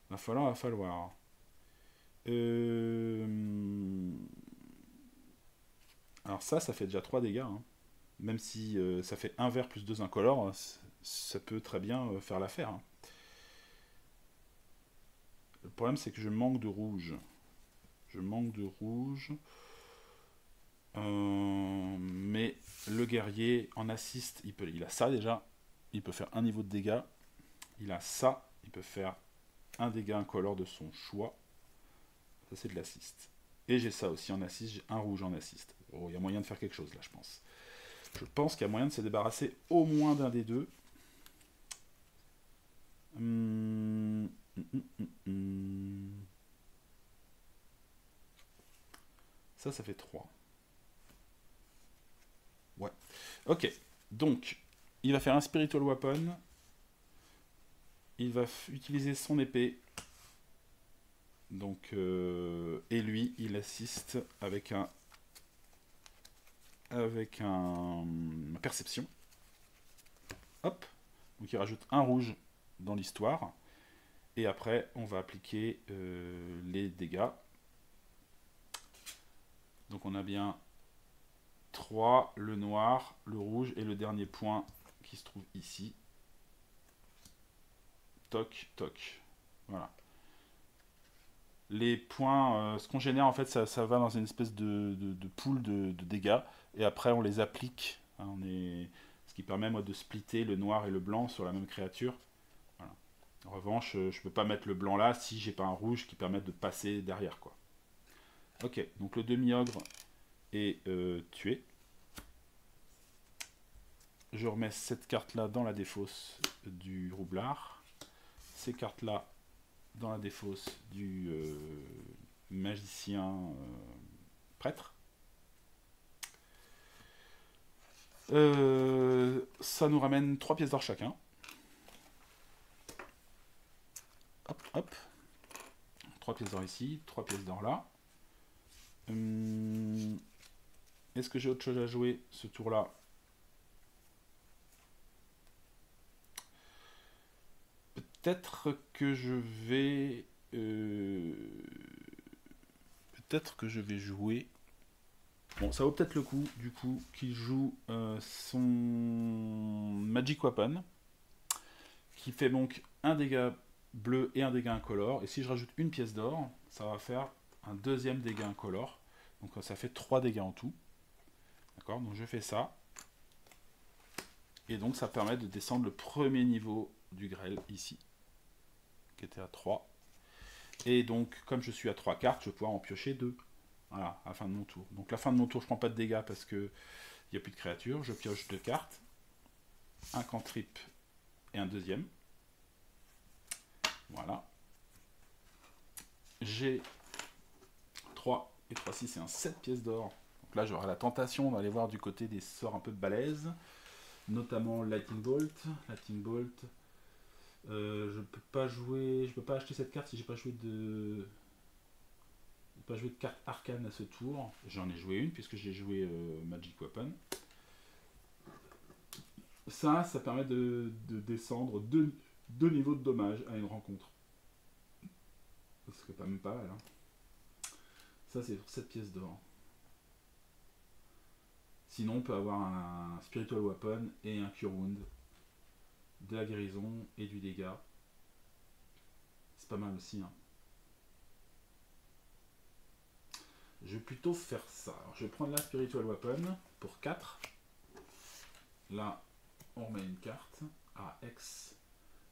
Va falloir. Alors ça fait déjà 3 dégâts. Hein. Même si ça fait 1 vert plus 2 incolores, ça peut très bien faire l'affaire. Hein. Le problème c'est que je manque de rouge. Mais le guerrier en assist, il a ça déjà. Il peut faire un niveau de dégâts. Il a ça. Il peut faire un dégât incolore de son choix. Ça c'est de l'assist. Et j'ai ça aussi en assist. J'ai un rouge en assist. Oh, il y a moyen de faire quelque chose là, je pense. Je pense qu'il y a moyen de se débarrasser au moins d'un des deux. Ça fait 3. Ouais. Ok. Donc, il va faire un Spiritual Weapon. Il va utiliser son épée. Donc, et lui, il assiste avec un perception. Hop. Donc il rajoute un rouge dans l'histoire. Et après, on va appliquer les dégâts. Donc on a bien 3, le noir, le rouge et le dernier point qui se trouve ici. Toc, toc. Voilà. Les points, ce qu'on génère en fait, ça va dans une espèce de pool de dégâts. Et après, on les applique. Hein, ce qui permet moi de splitter le noir et le blanc sur la même créature. Voilà. En revanche, je peux pas mettre le blanc là si j'ai pas un rouge qui permette de passer derrière, quoi. Ok, donc le demi-ogre est tué. Je remets cette carte-là dans la défausse du roublard. Ces cartes-là dans la défausse du magicien prêtre. Ça nous ramène 3 pièces d'or chacun. Hop, hop. 3 pièces d'or ici, 3 pièces d'or là. Est-ce que j'ai autre chose à jouer ce tour-là? Peut-être que je vais... Peut-être que je vais jouer... Bon, ça vaut peut-être le coup, du coup, qu'il joue son Magic Weapon, qui fait donc un dégât bleu et un dégât incolore. Et si je rajoute une pièce d'or, ça va faire un deuxième dégât incolore. Donc ça fait 3 dégâts en tout. D'accord? Donc je fais ça. Et donc ça permet de descendre le premier niveau du grêle ici, qui était à 3. Et donc, comme je suis à 3 cartes, je vais pouvoir en piocher 2. Voilà, à la fin de mon tour. Donc la fin de mon tour, je prends pas de dégâts parce que il n'y a plus de créatures. Je pioche 2 cartes. Un cantrip et un deuxième. Voilà. J'ai 3 et 3, 6 et un 7 pièces d'or. Donc là, j'aurai la tentation d'aller voir du côté des sorts un peu balèzes. Notamment Lightning Bolt. Lightning Bolt. Je peux pas jouer. Je peux pas acheter cette carte si j'ai pas joué de. Pas joué de carte arcane à ce tour. J'en ai joué une puisque j'ai joué Magic Weapon. Ça permet de descendre 2 niveaux de dommages à une rencontre. Ce serait pas même pas mal. Hein. Ça c'est pour 7 pièces d'or. Sinon on peut avoir un Spiritual Weapon et un Cure Wound. De la guérison et du dégât. C'est pas mal aussi. Hein. Je vais plutôt faire ça. Alors, je vais prendre la Spiritual Weapon pour 4. Là, on remet une carte. Ah, X.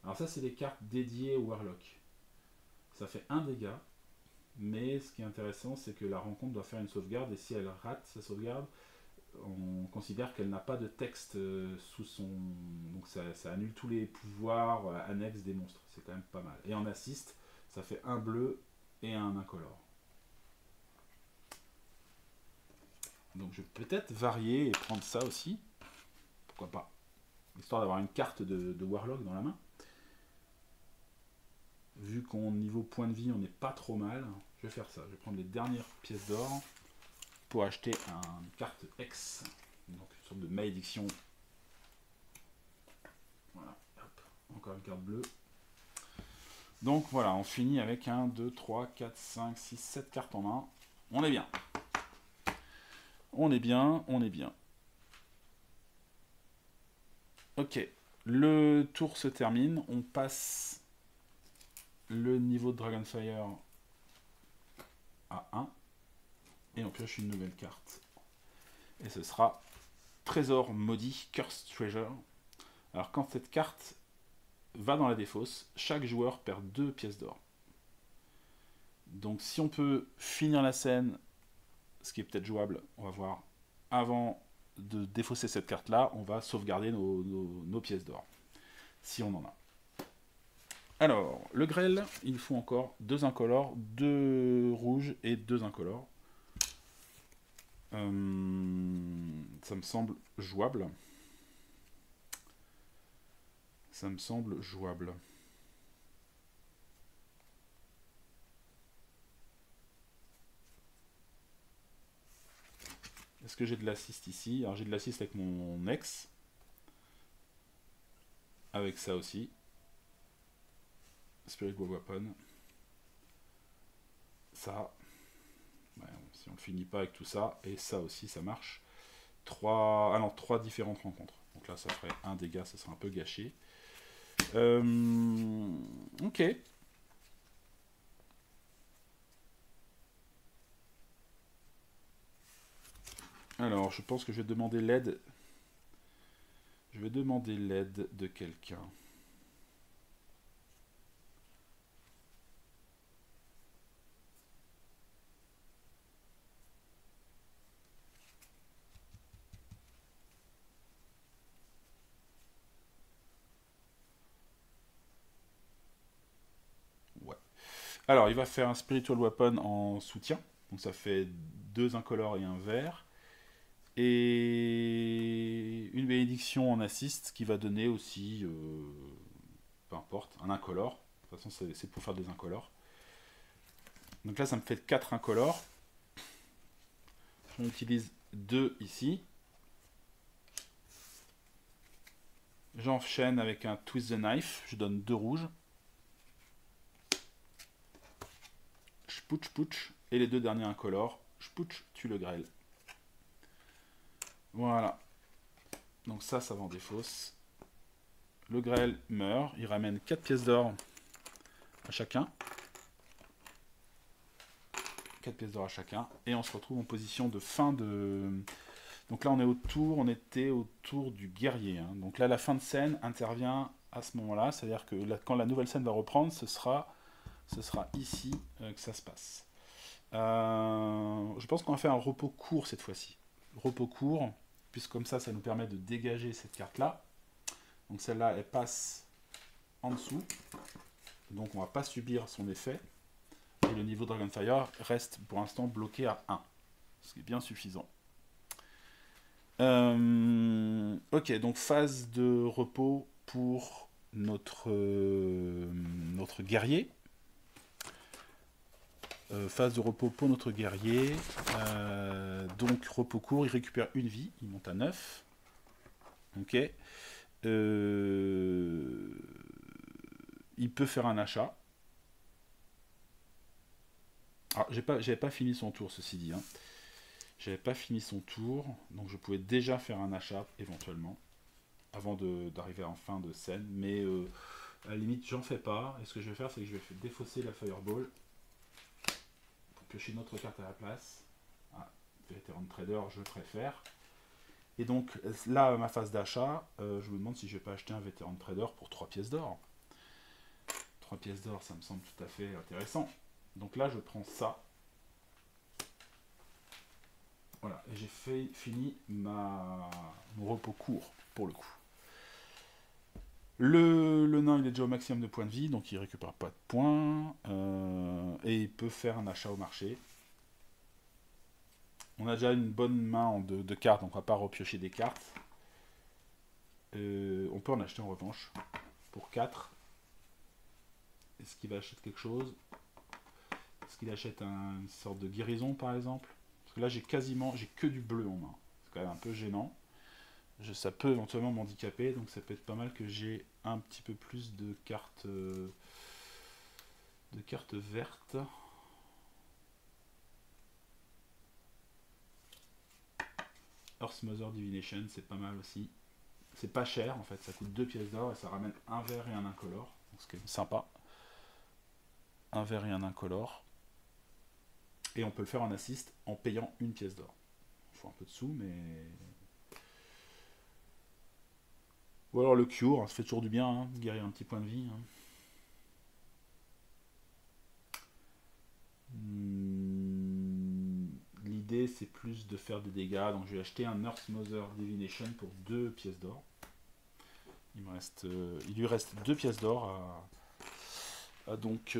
Alors ça, c'est des cartes dédiées au Warlock. Ça fait 1 dégât. Mais ce qui est intéressant, c'est que la rencontre doit faire une sauvegarde. Et si elle rate sa sauvegarde, on considère qu'elle n'a pas de texte sous son... Donc ça annule tous les pouvoirs annexes des monstres. C'est quand même pas mal. Et en assist, ça fait un bleu et un incolore. Donc je vais peut-être varier et prendre ça aussi. Pourquoi pas. Histoire d'avoir une carte de Warlock dans la main. Vu qu'au niveau point de vie, on n'est pas trop mal, je vais faire ça. Je vais prendre les dernières pièces d'or. pour acheter une carte X, donc une sorte de malédiction. Voilà, hop, encore une carte bleue. Donc voilà, on finit avec 1, 2, 3, 4, 5, 6, 7 cartes en main. On est bien. On est bien, on est bien. Ok, le tour se termine. On passe le niveau de Dragonfire à 1. Et on pioche une nouvelle carte. Et ce sera Trésor maudit, Cursed Treasure. Alors quand cette carte va dans la défausse, chaque joueur perd 2 pièces d'or. Donc si on peut finir la scène, ce qui est peut-être jouable, on va voir, avant de défausser cette carte-là, on va sauvegarder nos pièces d'or. Si on en a. Alors, le grêle, il faut encore 2 incolores, 2 rouges et 2 incolores. Ça me semble jouable. Ça me semble jouable. Est-ce que j'ai de l'assist ici? Alors j'ai de l'assist avec mon ex. Avec ça aussi. Spiritual Weapon. Ça. Ouais, si on ne finit pas avec tout ça. Et ça aussi, ça marche. 3 différentes rencontres. Donc là, ça ferait un dégât, ça serait un peu gâché. Ok. Alors, je pense que je vais demander l'aide. Je vais demander l'aide de quelqu'un. Ouais. Alors, il va faire un Spiritual Weapon en soutien. Donc ça fait 2 incolores et un vert. Et une bénédiction en assist qui va donner aussi, peu importe, un incolore. De toute façon, c'est pour faire des incolores. Donc là, ça me fait 4 incolores. J'en utilise 2 ici. J'enchaîne avec un Twist the Knife. Je donne 2 rouges. Spouch, pouch. Et les 2 derniers incolores. Spouch, tue le grêle. Voilà. Donc ça va en défausse. Le grêle meurt. Il ramène 4 pièces d'or à chacun. 4 pièces d'or à chacun. Et on se retrouve en position de fin de... Donc là, on était au tour du guerrier. Hein. Donc là, la fin de scène intervient à ce moment-là. C'est-à-dire que quand la nouvelle scène va reprendre, ce sera ici que ça se passe. Je pense qu'on va faire un repos court cette fois-ci. Repos court, puisque comme ça nous permet de dégager cette carte-là. Donc celle-là, elle passe en dessous. Donc on ne va pas subir son effet. Et le niveau Dragonfire reste pour l'instant bloqué à 1. Ce qui est bien suffisant. Ok, donc phase de repos pour notre guerrier. Phase de repos pour notre guerrier. Donc repos court, il récupère une vie, il monte à 9. Ok. Il peut faire un achat. Alors, j'avais pas fini son tour, ceci dit. Hein. J'avais pas fini son tour, donc je pouvais déjà faire un achat éventuellement, avant d'arriver en fin de scène. Mais à la limite, j'en fais pas. Et ce que je vais faire, c'est que je vais défausser la Fireball pour piocher une autre carte à la place. Ah, Veteran Trader, je préfère. Et donc là, ma phase d'achat, je me demande si je vais pas acheter un Veteran Trader pour 3 pièces d'or. 3 pièces d'or, ça me semble tout à fait intéressant. Donc là, je prends ça. Voilà, et j'ai fini mon repos court, pour le coup. Le nain, il est déjà au maximum de points de vie, donc il récupère pas de points. Et il peut faire un achat au marché. On a déjà une bonne main de cartes, donc on va pas repiocher des cartes. On peut en acheter en revanche, pour 4. Est-ce qu'il va acheter quelque chose? Est-ce qu'il achète une sorte de guérison, par exemple? Parce que là, j'ai que du bleu en main. C'est quand même un peu gênant. Ça peut éventuellement m'handicaper, donc ça peut être pas mal que j'ai un petit peu plus de cartes vertes. Earth Mother Divination, c'est pas mal aussi. C'est pas cher en fait, ça coûte 2 pièces d'or et ça ramène un vert et un incolore. Donc ce qui est sympa. Un vert et un incolore. Et on peut le faire en assist en payant une pièce d'or. Il faut un peu de sous, mais. Ou alors le cure, ça fait toujours du bien, hein, guérir un petit point de vie. Hein. L'idée c'est plus de faire des dégâts, donc je vais acheter un Earth Mother Divination pour 2 pièces d'or. Il lui reste 2 pièces d'or à donc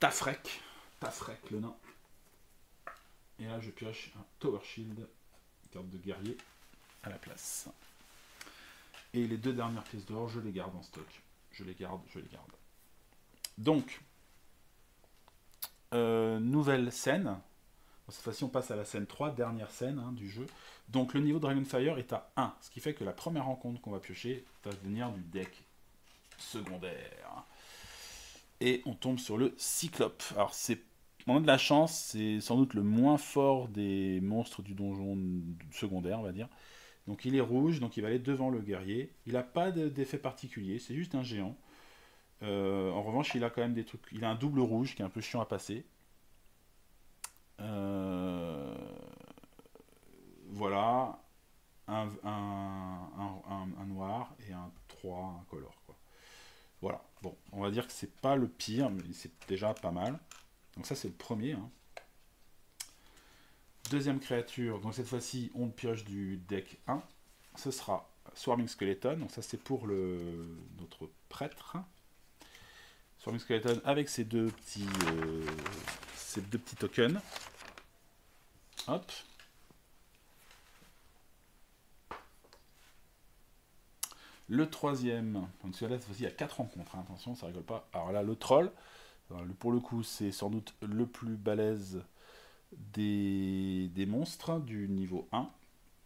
Tafrek le nain. Et là je pioche un Tower Shield, carte de guerrier, à la place. Et les 2 dernières pièces d'or, je les garde en stock. Je les garde. Donc, nouvelle scène. Cette fois-ci, on passe à la scène 3, dernière scène du jeu. Donc, le niveau Dragonfire est à 1, ce qui fait que la première rencontre qu'on va piocher va venir du deck secondaire. Et on tombe sur le Cyclope. Alors, on a de la chance, c'est sans doute le moins fort des monstres du donjon secondaire, on va dire. Donc, il est rouge, donc il va aller devant le guerrier. Il n'a pas d'effet particulier, c'est juste un géant. En revanche, il a quand même des trucs. Il a un double rouge qui est un peu chiant à passer. Voilà. Un noir et un 3 incolore. Quoi. Voilà. Bon, on va dire que c'est pas le pire, mais c'est déjà pas mal. Donc, ça, c'est le premier. Hein. Deuxième créature. Donc, cette fois-ci, on pioche du deck 1. Ce sera Swarming Skeleton. Donc, ça, c'est pour notre prêtre. Swarming Skeleton avec ces deux petits tokens. Hop. Le troisième, donc celui-là, cette fois-ci, il y a 4 rencontres, hein, attention, ça rigole pas. Alors là, le troll, pour le coup, c'est sans doute le plus balèze des monstres du niveau 1,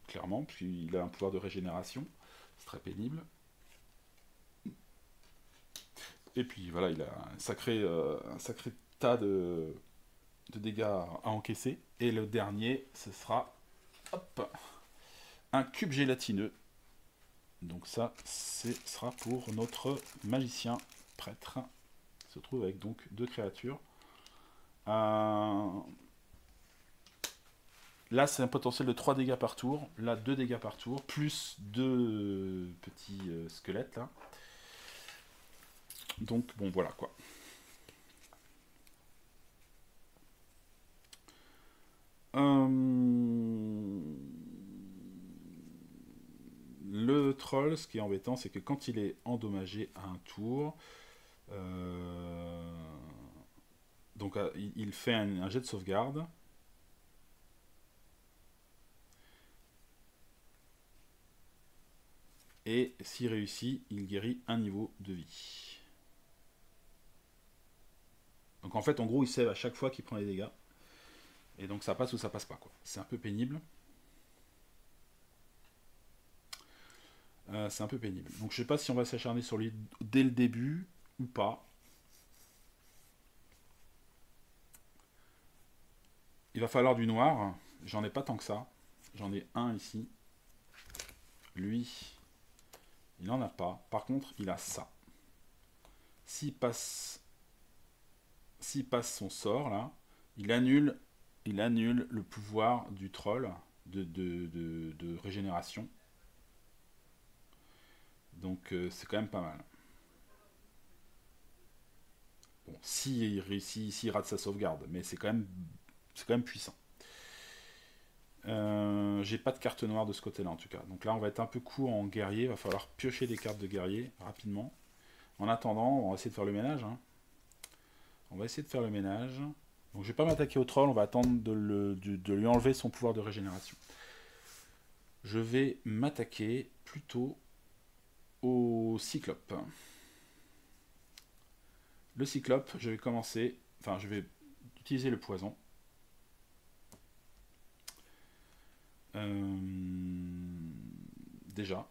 clairement, puis il a un pouvoir de régénération, c'est très pénible. Et puis voilà, il a un sacré tas de dégâts à encaisser. Et le dernier, ce sera un cube gélatineux. Donc ça, ce sera pour notre magicien prêtre. Il se trouve avec donc 2 créatures. Là, c'est un potentiel de 3 dégâts par tour. Là, 2 dégâts par tour, plus 2 petits squelettes là. Donc bon, voilà quoi. Le troll, ce qui est embêtant, c'est que quand il est endommagé à un tour, donc il fait un jet de sauvegarde. Et s'il réussit, il guérit un niveau de vie. Donc en fait, en gros, il save à chaque fois qu'il prend les dégâts. Et donc ça passe ou ça passe pas, quoi. C'est un peu pénible. C'est un peu pénible. Donc je sais pas si on va s'acharner sur lui dès le début ou pas. Il va falloir du noir. J'en ai pas tant que ça. J'en ai un ici. Lui, il n'en a pas. Par contre, il a ça. S'il passe son sort là, il annule le pouvoir du troll de régénération. Donc c'est quand même pas mal. Bon, s'il réussit, s'il rate sa sauvegarde, mais c'est quand même puissant. J'ai pas de carte noire de ce côté-là en tout cas. Donc là, on va être un peu court en guerrier. Il va falloir piocher des cartes de guerrier rapidement. En attendant, on va essayer de faire le ménage. Hein. On va essayer de faire le ménage. Donc je vais pas m'attaquer au troll. On va attendre de lui enlever son pouvoir de régénération. Je vais m'attaquer plutôt au cyclope. Le cyclope, je vais utiliser le poison. Déjà.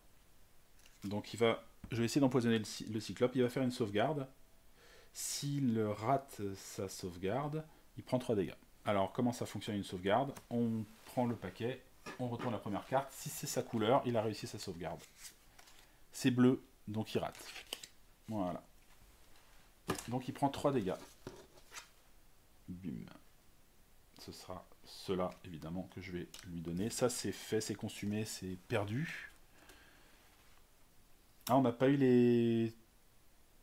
Donc je vais essayer d'empoisonner le cyclope. Il va faire une sauvegarde. S'il rate sa sauvegarde, il prend 3 dégâts. Alors comment ça fonctionne une sauvegarde? On prend le paquet, on retourne la première carte. Si c'est sa couleur, il a réussi sa sauvegarde. C'est bleu, donc il rate. Voilà. Donc il prend 3 dégâts. Bim. Ce sera cela, évidemment, que je vais lui donner. Ça, c'est fait, c'est consumé, c'est perdu. Ah, on n'a pas eu les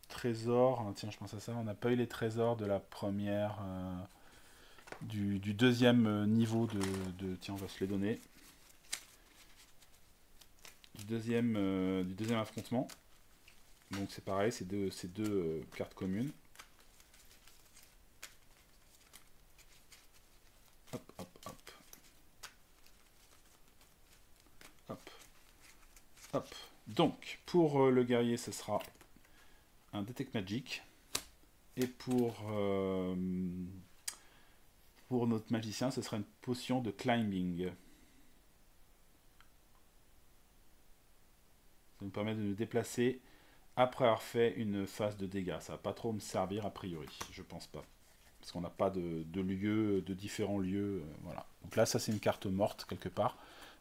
trésors. Tiens, je pense à ça. On n'a pas eu les trésors de la première... du deuxième niveau de... Tiens, on va se les donner. Du deuxième affrontement. Donc c'est pareil, c'est deux cartes communes. Hop, hop, hop. Hop. Hop. Donc, pour le guerrier, ce sera un Detect Magic. Et pour notre magicien, ce sera une potion de Climbing. Ça nous permet de nous déplacer après avoir fait une phase de dégâts. Ça va pas trop me servir a priori, je pense pas. Parce qu'on n'a pas de lieux, de différents lieux. Voilà. Donc là, ça c'est une carte morte quelque part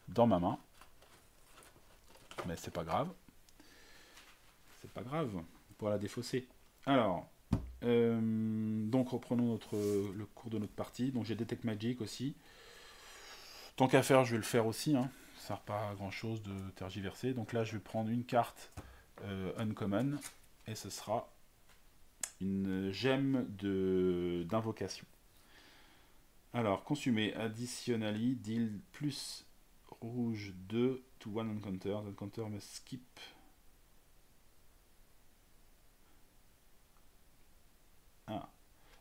dans ma main. Mais c'est pas grave. C'est pas grave. On pourra la défausser. Alors, donc reprenons le cours de notre partie. Donc j'ai Detect Magic aussi. Tant qu'à faire, je vais le faire aussi. Hein. Ça sert pas à grand chose de tergiverser. Donc là, je vais prendre une carte Uncommon. Et ce sera une gemme d'invocation. Alors, consumer additionally, deal plus rouge 2 to one encounter. The encounter must skip.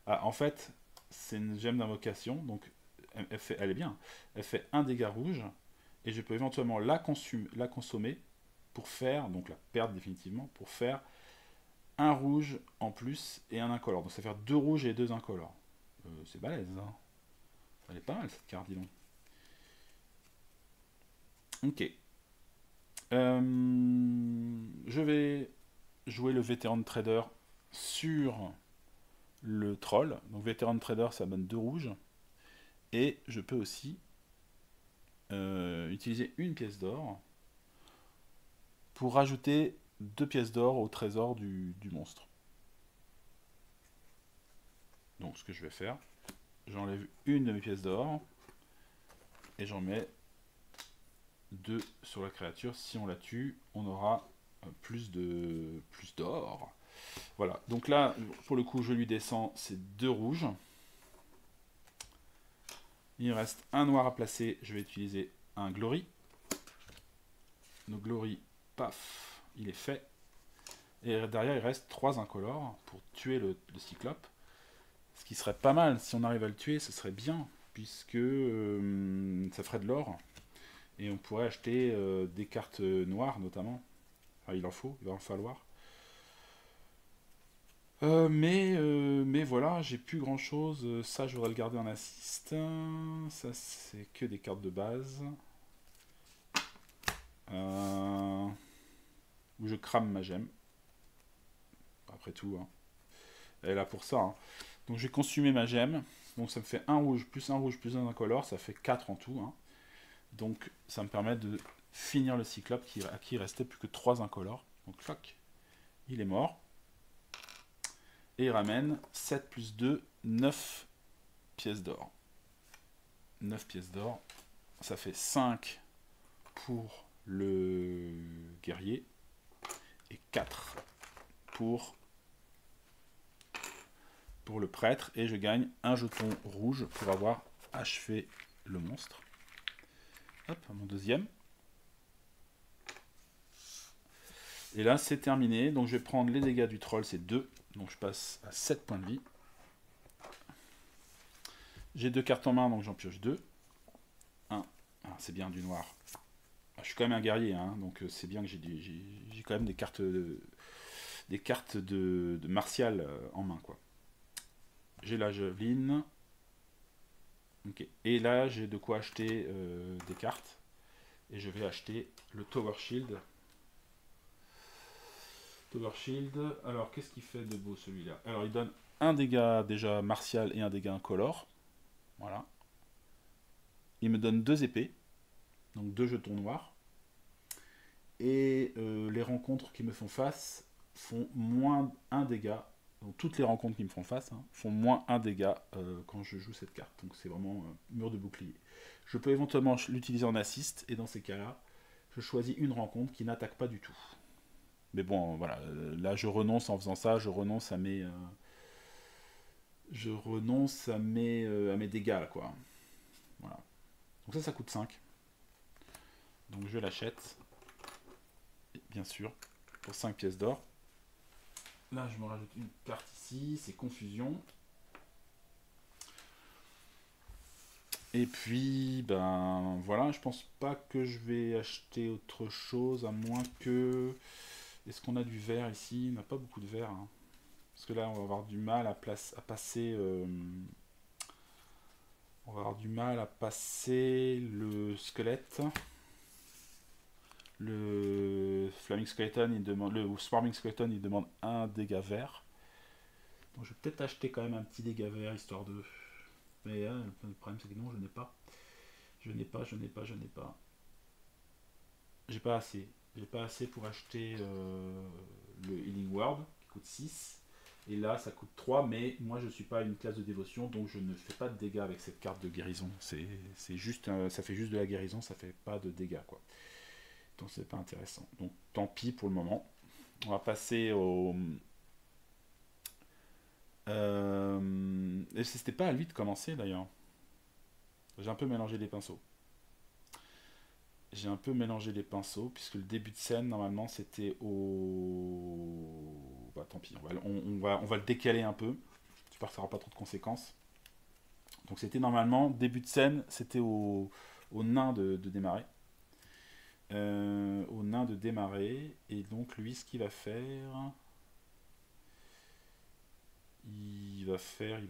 En fait, c'est une gemme d'invocation, donc elle est bien. Elle fait un dégât rouge, et je peux éventuellement la consommer pour faire, donc la perdre définitivement, pour faire un rouge en plus et un incolore. Donc ça fait faire 2 rouges et 2 incolores. C'est balèze, hein. Elle est pas mal cette carte, dis donc. Ok. Je vais jouer le vétéran de trader sur le troll. Donc vétéran de trader, ça donne 2 rouges. Et je peux aussi utiliser une pièce d'or pour rajouter 2 pièces d'or au trésor du monstre. Donc ce que je vais faire, j'enlève une de mes pièces d'or et j'en mets 2 sur la créature. Si on la tue, on aura plus d'or. Voilà, donc là, pour le coup, je lui descends ces 2 rouges. Il me reste un noir à placer, je vais utiliser un Glory. Donc Glory, paf, il est fait. Et derrière, il reste 3 incolores pour tuer le cyclope. Ce qui serait pas mal, si on arrive à le tuer, ce serait bien, puisque ça ferait de l'or. Et on pourrait acheter des cartes noires, notamment. Enfin, il va en falloir. Mais voilà, j'ai plus grand chose. Ça, je voudrais le garder en assist. Ça, c'est que des cartes de base. Où je crame ma gemme. Après tout, hein. Elle est là pour ça. Hein. Donc, je vais consumer ma gemme. Donc, ça me fait un rouge plus un incolore. Ça fait 4 en tout. Hein. Donc, ça me permet de finir le cyclope à qui il restait plus que 3 incolores. Donc, clac, il est mort. Et il ramène 7 plus 2, 9 pièces d'or. 9 pièces d'or. Ça fait 5 pour le guerrier. Et 4 pour le prêtre. Et je gagne un jeton rouge pour avoir achevé le monstre. Hop, mon deuxième. Et là, c'est terminé. Donc, je vais prendre les dégâts du troll, c'est 2. Donc, je passe à 7 points de vie. J'ai 2 cartes en main, donc j'en pioche 2. 1. Ah, c'est bien du noir. Ah, je suis quand même un guerrier, hein, donc c'est bien que j'ai quand même des cartes de martial en main, quoi. J'ai la javeline. Ok. Et là, j'ai de quoi acheter des cartes. Et je vais acheter le Tower Shield. Tower Shield, alors qu'est-ce qu'il fait de beau celui-là? Alors il donne un dégât déjà martial et un dégât incolore. Voilà. Il me donne 2 épées, donc 2 jetons noirs. Et les rencontres qui me font face font moins 1 dégât. Donc toutes les rencontres qui me font face font moins 1 dégât quand je joue cette carte. Donc c'est vraiment mur de bouclier. Je peux éventuellement l'utiliser en assist, et dans ces cas-là, je choisis une rencontre qui n'attaque pas du tout. Mais bon, voilà, là je renonce en faisant ça, je renonce à mes à mes dégâts, quoi. Voilà. Donc ça coûte 5. Donc je l'achète, bien sûr, pour 5 pièces d'or. Là, je me rajoute une carte ici, c'est Confusion. Et puis, ben voilà, je pense pas que je vais acheter autre chose, à moins que... Est-ce qu'on a du vert ici? On n'a pas beaucoup de vert. Hein. Parce que là, on va avoir du mal à passer... on va avoir du mal à passer le squelette. Le Flaming Skeleton, le Swarming Skeleton, il demande un dégât vert. Donc je vais peut-être acheter quand même un petit dégât vert, histoire de... Mais le problème, c'est que non, je n'ai pas. Je n'ai pas. J'ai pas assez. J'ai pas assez pour acheter le Healing Word, qui coûte 6. Et là, ça coûte 3, mais moi, je ne suis pas une classe de dévotion, donc je ne fais pas de dégâts avec cette carte de guérison. C'est juste, ça fait juste de la guérison, ça fait pas de dégâts, quoi. Donc c'est pas intéressant. Donc tant pis pour le moment. On va passer au... Et c'était pas à lui de commencer, d'ailleurs. J'ai un peu mélangé les pinceaux. Puisque le début de scène, normalement, c'était au... Bah tant pis, on va le décaler un peu. J'espère que ça n'aura pas trop de conséquences. Donc c'était normalement, début de scène, c'était au nain de démarrer. Au nain de démarrer. Et donc lui, ce qu'il va faire... Il va faire... Il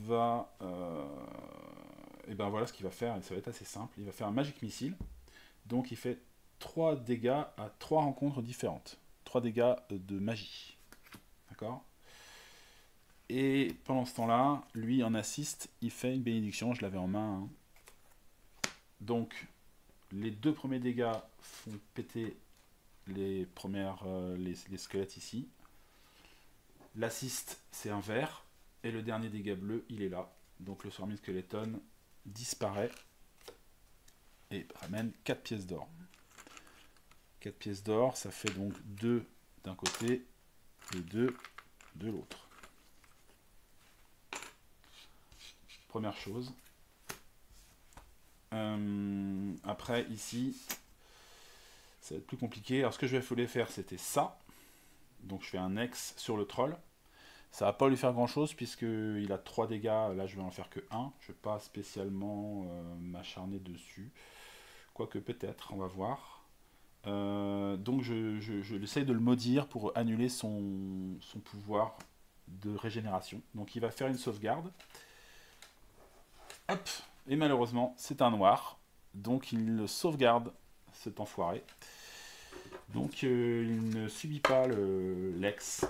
va... Et ben voilà ce qu'il va faire, et ça va être assez simple. Il va faire un Magic Missile. Donc il fait 3 dégâts à 3 rencontres différentes. 3 dégâts de magie. D'accord? Et pendant ce temps-là, lui en assist, il fait une bénédiction, je l'avais en main. Hein. Donc les 2 premiers dégâts font péter les squelettes ici. L'assist, c'est un vert. Et le dernier dégât bleu, il est là. Donc le Swarming Skeleton disparaît et ramène 4 pièces d'or. 4 pièces d'or, ça fait donc 2 d'un côté et 2 de l'autre. Première chose. Après, ici, ça va être plus compliqué. Alors ce que je voulais faire, c'était ça. Donc je fais un X sur le troll. Ça va pas lui faire grand chose puisqu'il a 3 dégâts, là je vais en faire que 1. Je vais pas spécialement m'acharner dessus. Quoique peut-être, on va voir. Donc je essaye de le maudire pour annuler son pouvoir de régénération. Donc il va faire une sauvegarde. Hop. Et malheureusement, c'est un noir. Donc il le sauvegarde, cet enfoiré. Donc il ne subit pas l'ex.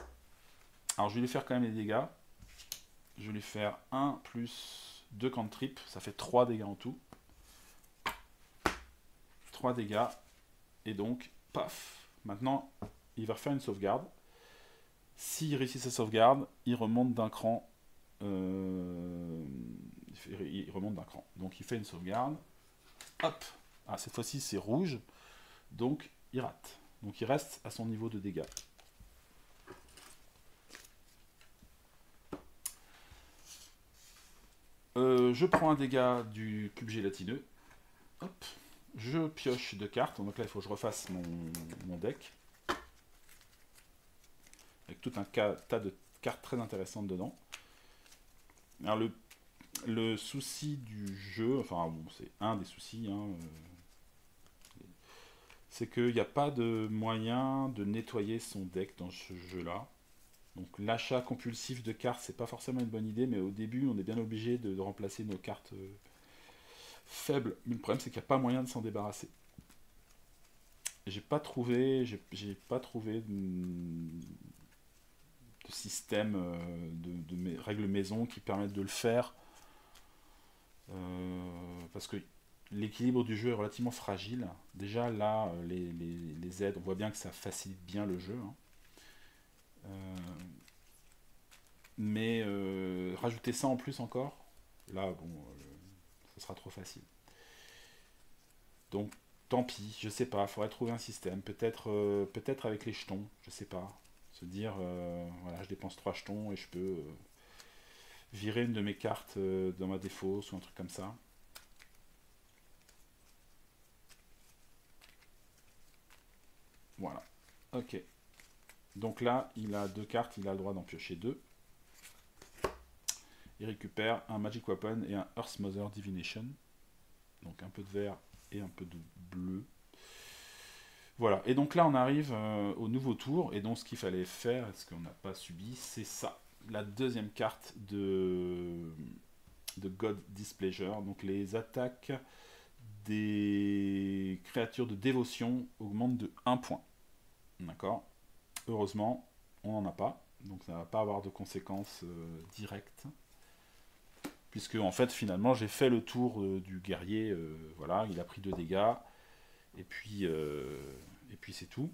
Alors je vais lui faire quand même les dégâts. Je vais lui faire 1 plus 2 cantrip. Ça fait 3 dégâts en tout. 3 dégâts. Et donc, paf. Maintenant, il va refaire une sauvegarde. S'il réussit sa sauvegarde, il remonte d'un cran. Il remonte d'un cran. Donc il fait une sauvegarde. Hop. Ah, cette fois-ci, c'est rouge. Donc, il rate. Donc il reste à son niveau de dégâts. Je prends un dégât du cube gélatineux. Hop. Je pioche 2 cartes. Donc là, il faut que je refasse mon deck. Avec tout un tas de cartes très intéressantes dedans. Alors le souci du jeu, enfin bon, c'est un des soucis, hein, c'est qu'il n'y a pas de moyen de nettoyer son deck dans ce jeu-là. Donc l'achat compulsif de cartes, c'est pas forcément une bonne idée, mais au début, on est bien obligé de remplacer nos cartes faibles. Mais le problème, c'est qu'il n'y a pas moyen de s'en débarrasser. J'ai pas trouvé de système de règles maison qui permettent de le faire. Parce que l'équilibre du jeu est relativement fragile. Déjà là, les aides, on voit bien que ça facilite bien le jeu. Hein. Mais rajouter ça en plus encore, là, bon, ce sera trop facile. Donc, tant pis, je sais pas, faudrait trouver un système. Peut-être avec les jetons, je sais pas. Se dire, voilà, je dépense 3 jetons et je peux virer une de mes cartes dans ma défausse ou un truc comme ça. Voilà. Ok. Donc là, il a 2 cartes, il a le droit d'en piocher 2. Il récupère un Magic Weapon et un Earth Mother Divination. Donc un peu de vert et un peu de bleu. Voilà, et donc là on arrive au nouveau tour, et donc ce qu'il fallait faire, ce qu'on n'a pas subi, c'est ça. La deuxième carte de God Displeasure. Donc les attaques des créatures de dévotion augmentent de 1 point. D'accord. Heureusement, on n'en a pas, donc ça ne va pas avoir de conséquences directes. Puisque en fait finalement j'ai fait le tour du guerrier, voilà, il a pris 2 dégâts, et puis c'est tout.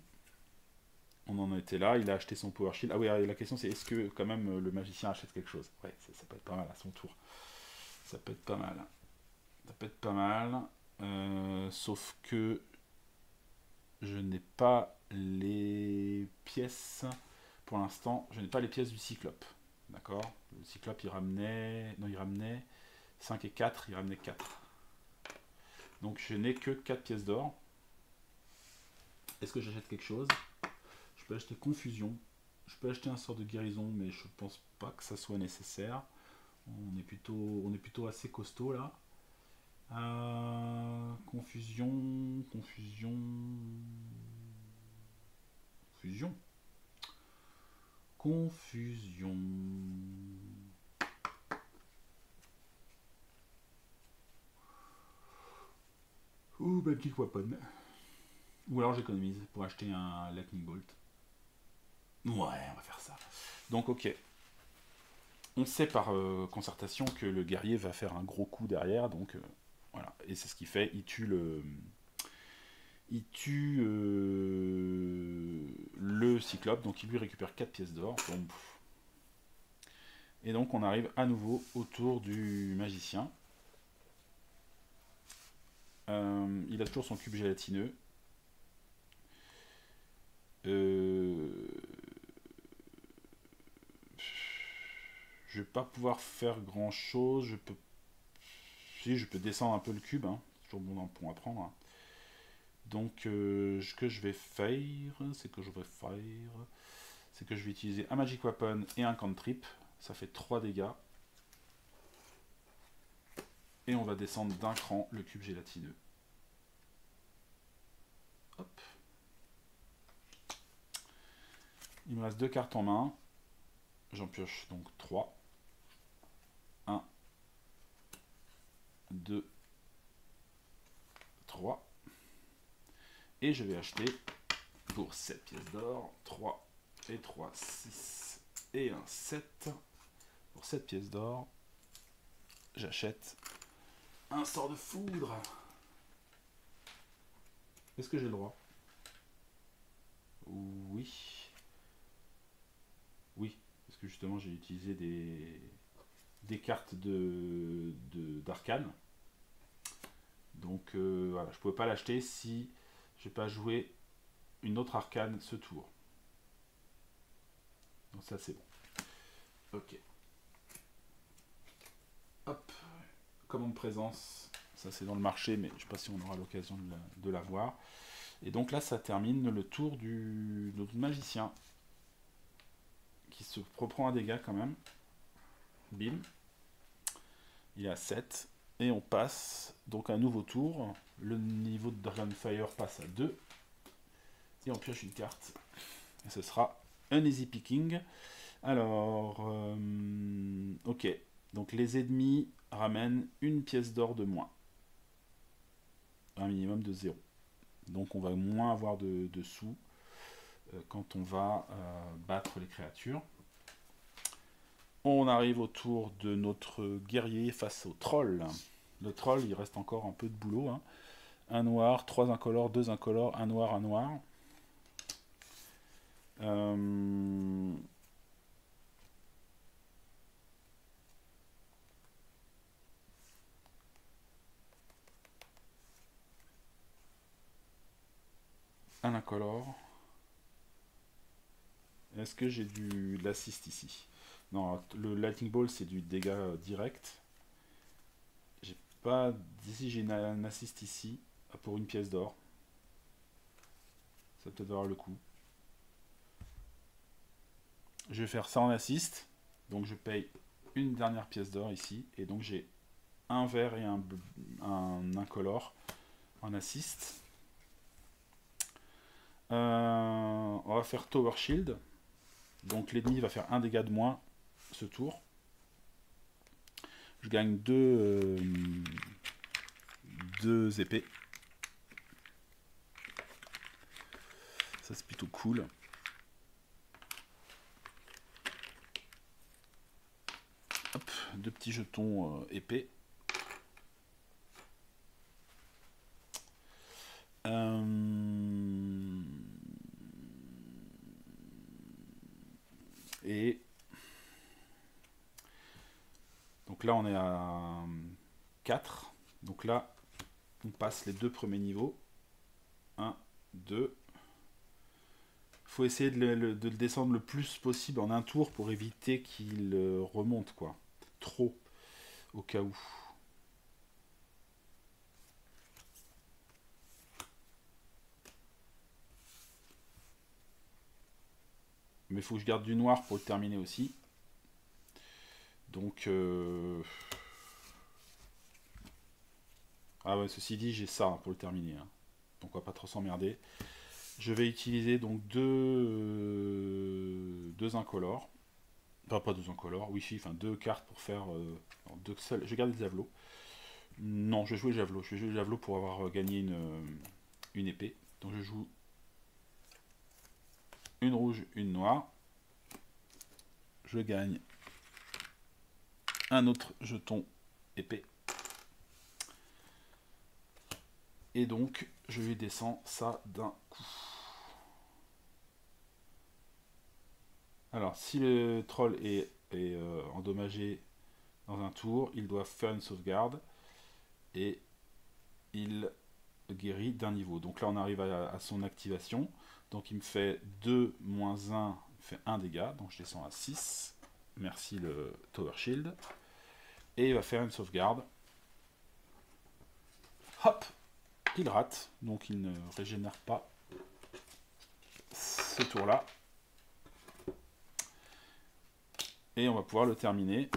On en était là, il a acheté son power shield. Ah oui, la question c'est est-ce que quand même le magicien achète quelque chose. Ouais, ça peut être pas mal à son tour. Ça peut être pas mal. Ça peut être pas mal. Sauf que je n'ai pas les pièces. Pour l'instant, je n'ai pas les pièces du cyclope. D'accord. Le cyclope il ramenait. Non, il ramenait 5 et 4, il ramenait 4. Donc je n'ai que 4 pièces d'or. Est-ce que j'achète quelque chose? Je peux acheter confusion. Je peux acheter un sort de guérison, mais je pense pas que ça soit nécessaire. On est plutôt assez costaud là. Confusion. Ou Magic Weapon. Ou alors j'économise pour acheter un Lightning Bolt. Ouais, on va faire ça. Donc ok. On sait par concertation que le guerrier va faire un gros coup derrière, donc voilà. Et c'est ce qu'il fait, il tue le cyclope, donc il lui récupère 4 pièces d'or. Et donc on arrive à nouveau au tour du magicien. Il a toujours son cube gélatineux. Je vais pas pouvoir faire grand chose. Je peux descendre un peu le cube, hein. C'est toujours bon pour apprendre. Hein. Donc ce que je vais faire, c'est que je vais utiliser un Magic Weapon et un Cantrip. Ça fait 3 dégâts. Et on va descendre d'un cran le cube gélatineux. Hop. Il me reste 2 cartes en main. J'en pioche donc 3. 1, 2, 3. Et je vais acheter pour 7 pièces d'or. 3 et 3, 6 et un 7. Pour 7 pièces d'or, j'achète un sort de foudre. Est-ce que j'ai le droit? Oui. Oui, parce que justement j'ai utilisé des cartes d'arcane. Donc voilà, je ne pouvais pas l'acheter si je n'ai pas joué une autre arcane ce tour. Donc ça c'est bon. Ok. Hop. Commande présence. Ça c'est dans le marché, mais je ne sais pas si on aura l'occasion de la voir. Et donc là ça termine le tour de notre magicien. Qui se reprend un dégât quand même. Bim. Il est à 7. Et on passe donc à un nouveau tour. Le niveau de Dragonfire passe à 2. Et on pioche une carte. Et ce sera un easy picking. Alors, ok. Donc les ennemis ramènent une pièce d'or de moins. Un minimum de 0. Donc on va moins avoir de sous quand on va battre les créatures. On arrive au tour de notre guerrier face au troll. Le troll, il reste encore un peu de boulot. Hein. Un noir, 3 incolores, 2 incolores, un noir, un noir. Un incolore. Est-ce que j'ai de l'assist ici? Non, le Lightning Ball, c'est du dégât direct. J'ai pas... Ici, j'ai un assist ici, pour une pièce d'or. Ça peut peut-être valoir le coup. Je vais faire ça en assist. Donc je paye une dernière pièce d'or ici. Et donc j'ai un vert et un incolore en assist. On va faire Tower Shield. Donc l'ennemi va faire un dégât de moins ce tour. Je gagne deux épées. Ça c'est plutôt cool. Hop, 2 petits jetons épées. Et donc là on est à 4. Donc là on passe les 2 premiers niveaux. 1, 2. Il faut essayer de le descendre le plus possible en un tour pour éviter qu'il remonte quoi. Trop au cas où. Mais il faut que je garde du noir pour le terminer aussi. Donc... Ah ouais, ceci dit, j'ai ça pour le terminer. Hein. Donc on va pas trop s'emmerder. Je vais utiliser donc deux incolores. Enfin, pas deux incolores, oui, enfin 2 cartes pour faire... deux seuls. Je garde le javelot. Non, je vais jouer le javelot. Je vais jouer le javelot pour avoir gagné une épée. Donc je joue une rouge, une noire. Je gagne un autre jeton épée. Et donc, je lui descends ça d'un coup. Alors, si le troll est endommagé dans un tour, il doit faire une sauvegarde. Et il guérit d'un niveau. Donc là, on arrive à son activation. Donc il me fait 2 moins 1, il fait 1 dégât. Donc je descends à 6. Merci le Tower Shield. Et il va faire une sauvegarde. Hop, il rate. Donc il ne régénère pas ce tour-là. Et on va pouvoir le terminer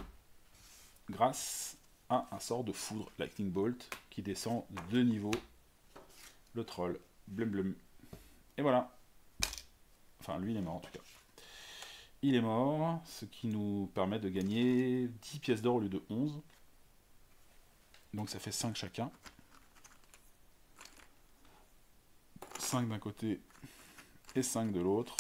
grâce à un sort de foudre Lightning Bolt qui descend de 2 niveaux le troll. Blum blum. Et voilà. Enfin, lui, il est mort en tout cas. Il est mort, ce qui nous permet de gagner 10 pièces d'or au lieu de 11. Donc ça fait 5 chacun. 5 d'un côté et 5 de l'autre.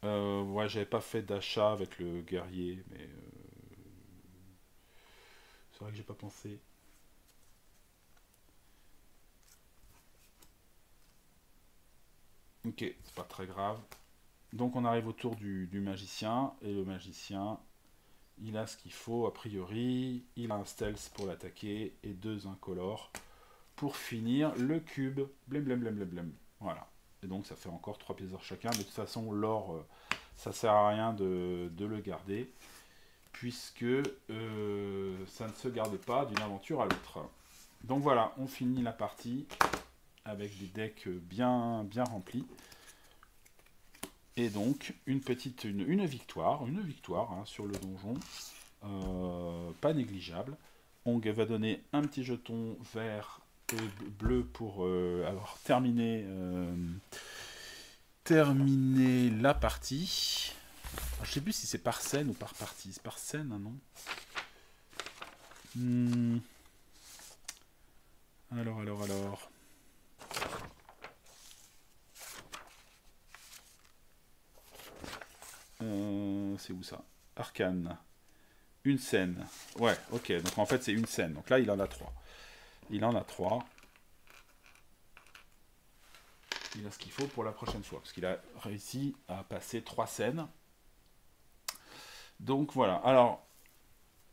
Ouais, j'avais pas fait d'achat avec le guerrier, mais c'est vrai que j'ai pas pensé. Ok, c'est pas très grave. Donc on arrive au tour du magicien, et le magicien, il a ce qu'il faut a priori. Il a un stealth pour l'attaquer, et 2 incolores pour finir le cube. Blem blem blem blem blem. Voilà. Et donc ça fait encore 3 pièces d'or chacun. De toute façon, l'or, ça sert à rien de le garder, puisque ça ne se garde pas d'une aventure à l'autre. Donc voilà, on finit la partie avec des decks bien remplis. Et donc une victoire hein, sur le donjon, pas négligeable. On va donner un petit jeton vert bleu pour avoir terminé la partie. Alors, je sais plus si c'est par scène ou par partie. C'est par scène, hein, non? Alors. C'est où ça? Arcane. Une scène. Ouais, ok. Donc en fait, c'est une scène. Donc là, il en a 3. Il en a 3. Il a ce qu'il faut pour la prochaine fois. Parce qu'il a réussi à passer 3 scènes. Donc voilà. Alors,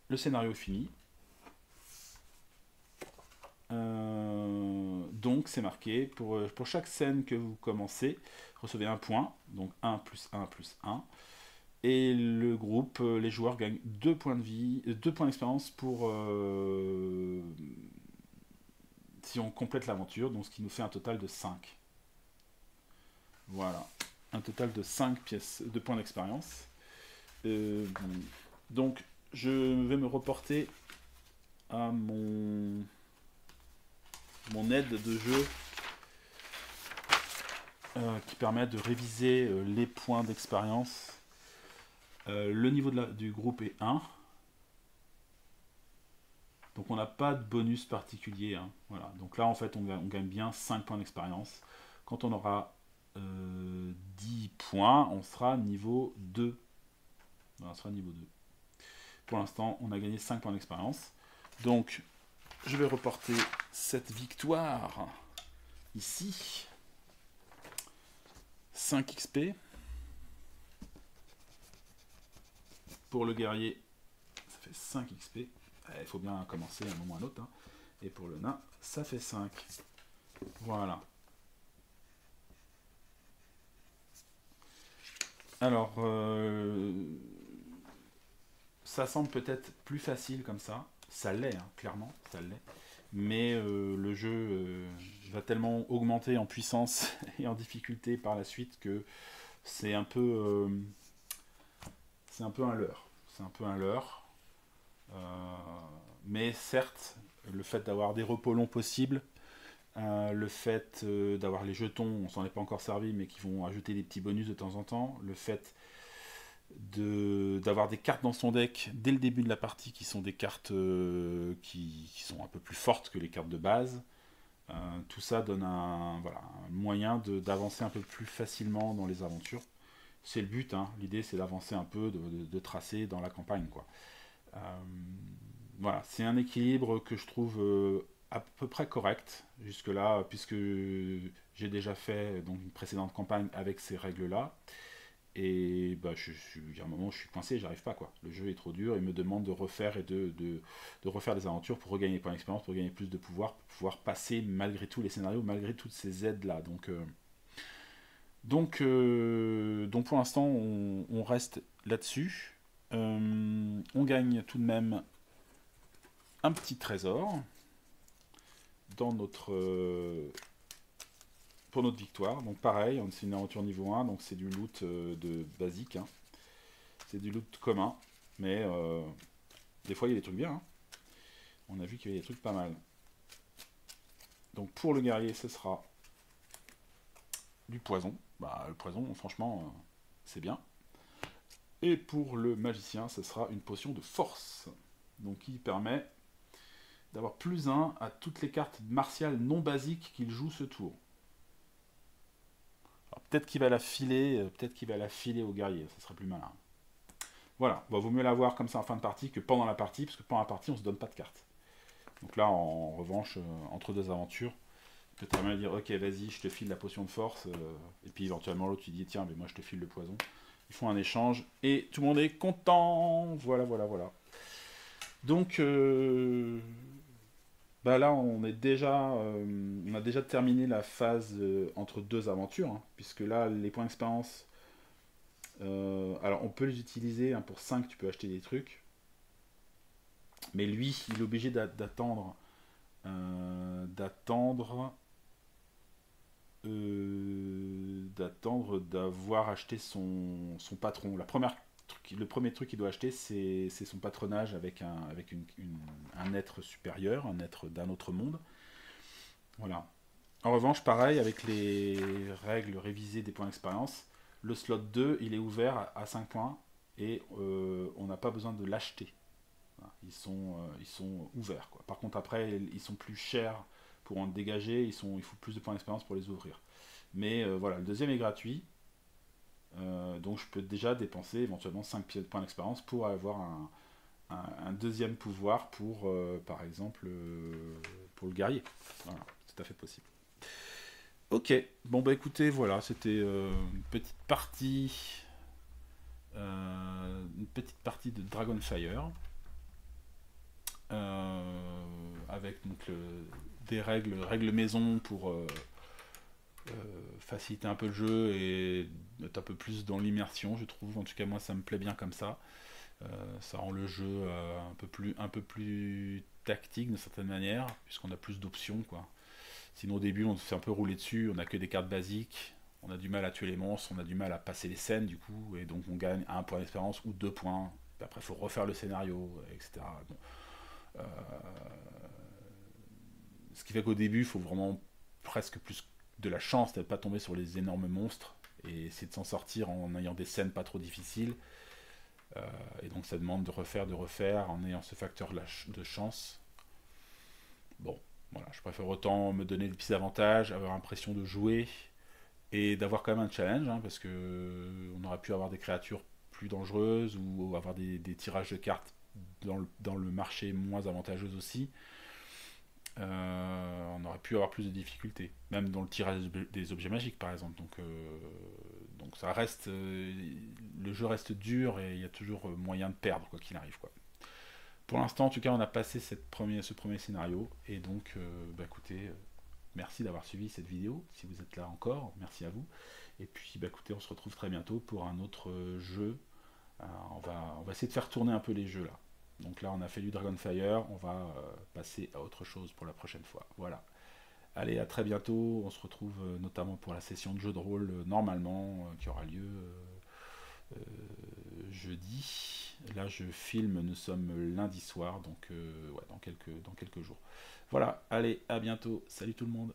le scénario est fini. Donc c'est marqué, pour chaque scène que vous commencez, recevez un point. Donc 1 plus 1 plus 1. Et le groupe, les joueurs gagnent 2 points de vie, 2 points d'expérience pour si on complète l'aventure, donc ce qui nous fait un total de 5. Voilà, un total de 5 pièces de points d'expérience. Donc je vais me reporter à mon aide de jeu qui permet de réviser les points d'expérience. Le niveau du groupe est 1. Donc on n'a pas de bonus particulier. Hein. Voilà. Donc là en fait on gagne bien 5 points d'expérience. Quand on aura 10 points, on sera niveau 2. Voilà, on sera niveau 2. Pour l'instant on a gagné 5 points d'expérience. Donc je vais reporter cette victoire ici. 5 XP. Pour le guerrier, ça fait 5 XP. Il faut bien commencer à un moment ou à un autre. Hein. Et pour le nain, ça fait 5. Voilà. Alors, ça semble peut-être plus facile comme ça. Ça l'est, hein, clairement, ça l'est. Mais le jeu va tellement augmenter en puissance et en difficulté par la suite que c'est un peu un leurre. C'est un peu un leurre. Mais certes, le fait d'avoir des repos longs possibles, le fait d'avoir les jetons, on s'en est pas encore servi, mais qui vont ajouter des petits bonus de temps en temps, le fait d'avoir des cartes dans son deck dès le début de la partie qui sont des cartes qui sont un peu plus fortes que les cartes de base, tout ça donne un moyen d'avancer un peu plus facilement dans les aventures. C'est le but, hein. L'idée c'est d'avancer un peu, de tracer dans la campagne, quoi. Voilà, c'est un équilibre que je trouve à peu près correct jusque-là, puisque j'ai déjà fait donc, une précédente campagne avec ces règles-là. Et bah, il y a un moment où je suis coincé, j'arrive pas, quoi. Le jeu est trop dur, il me demande de refaire et de refaire des aventures pour regagner des points d'expérience, pour gagner plus de pouvoir, pour pouvoir passer malgré tout les scénarios, malgré toutes ces aides-là. Donc pour l'instant, on reste là-dessus. On gagne tout de même un petit trésor dans pour notre victoire. Donc pareil, c'est une aventure niveau 1, donc c'est du loot de basique. Hein. C'est du loot commun, mais des fois il y a des trucs bien. Hein. On a vu qu'il y avait des trucs pas mal. Donc pour le guerrier, ce sera du poison. Bah, le poison, franchement, c'est bien. Et pour le magicien, ce sera une potion de force. Donc qui permet d'avoir plus 1 à toutes les cartes martiales non basiques qu'il joue ce tour. Peut-être qu'il va la filer, au guerrier, ça serait plus malin. Voilà, vaut mieux l'avoir comme ça en fin de partie que pendant la partie, parce que pendant la partie on se donne pas de cartes. Donc là en revanche, entre deux aventures, tu peux très bien dire ok vas-y je te file la potion de force, et puis éventuellement l'autre tu dis tiens mais moi je te file le poison. Ils font un échange et tout le monde est content. Voilà. Donc bah là on a déjà terminé la phase entre deux aventures, hein, puisque là les points d'expérience, alors on peut les utiliser, hein, pour 5 tu peux acheter des trucs, mais lui il est obligé d'attendre d'avoir acheté son patron. Le premier truc qu'il doit acheter, c'est son patronage avec un être supérieur, un être d'un autre monde. Voilà. En revanche, pareil, avec les règles révisées des points d'expérience, le slot 2, il est ouvert à 5 points et on n'a pas besoin de l'acheter. Voilà. Ils sont ouverts, quoi. Par contre, après, ils sont plus chers pour en dégager, il faut plus de points d'expérience pour les ouvrir. Mais voilà, le deuxième est gratuit, donc je peux déjà dépenser éventuellement 5 points d'expérience pour avoir un deuxième pouvoir pour, par exemple, pour le guerrier. Voilà, c'est tout à fait possible. Ok, bon bah écoutez, voilà, c'était une petite partie de Dragonfire avec donc des règles maison pour faciliter un peu le jeu et être un peu plus dans l'immersion, je trouve. En tout cas, moi, ça me plaît bien comme ça. Ça rend le jeu un peu plus tactique d'une certaine manière, puisqu'on a plus d'options, quoi. Sinon, au début, on se fait un peu rouler dessus, on a que des cartes basiques, on a du mal à tuer les monstres, on a du mal à passer les scènes, du coup, et donc on gagne un point d'expérience ou 2 points. Puis après, il faut refaire le scénario, etc. Bon. Euh, Ce qui fait qu'au début, il faut vraiment presque plus de la chance de ne pas tomber sur les énormes monstres et essayer de s'en sortir en ayant des scènes pas trop difficiles. Et donc ça demande de refaire en ayant ce facteur de chance. Bon, voilà, je préfère autant me donner des petits avantages, avoir l'impression de jouer et d'avoir quand même un challenge, hein, parce que on aurait pu avoir des créatures plus dangereuses ou avoir des tirages de cartes dans le marché moins avantageux aussi. On aurait pu avoir plus de difficultés, même dans le tirage des objets magiques par exemple. Donc ça reste, le jeu reste dur et il y a toujours moyen de perdre quoi qu'il arrive, quoi. Pour l'instant, en tout cas, on a passé ce premier scénario et donc, bah, écoutez, merci d'avoir suivi cette vidéo. Si vous êtes là encore, merci à vous. Et puis, bah, écoutez, on se retrouve très bientôt pour un autre jeu. On va essayer de faire tourner un peu les jeux là. Donc là, on a fait du Dragonfire, on va passer à autre chose pour la prochaine fois. Voilà. Allez, à très bientôt. On se retrouve notamment pour la session de jeu de rôle normalement qui aura lieu jeudi. Là, je filme, nous sommes lundi soir, donc ouais, dans quelques jours. Voilà, allez, à bientôt. Salut tout le monde.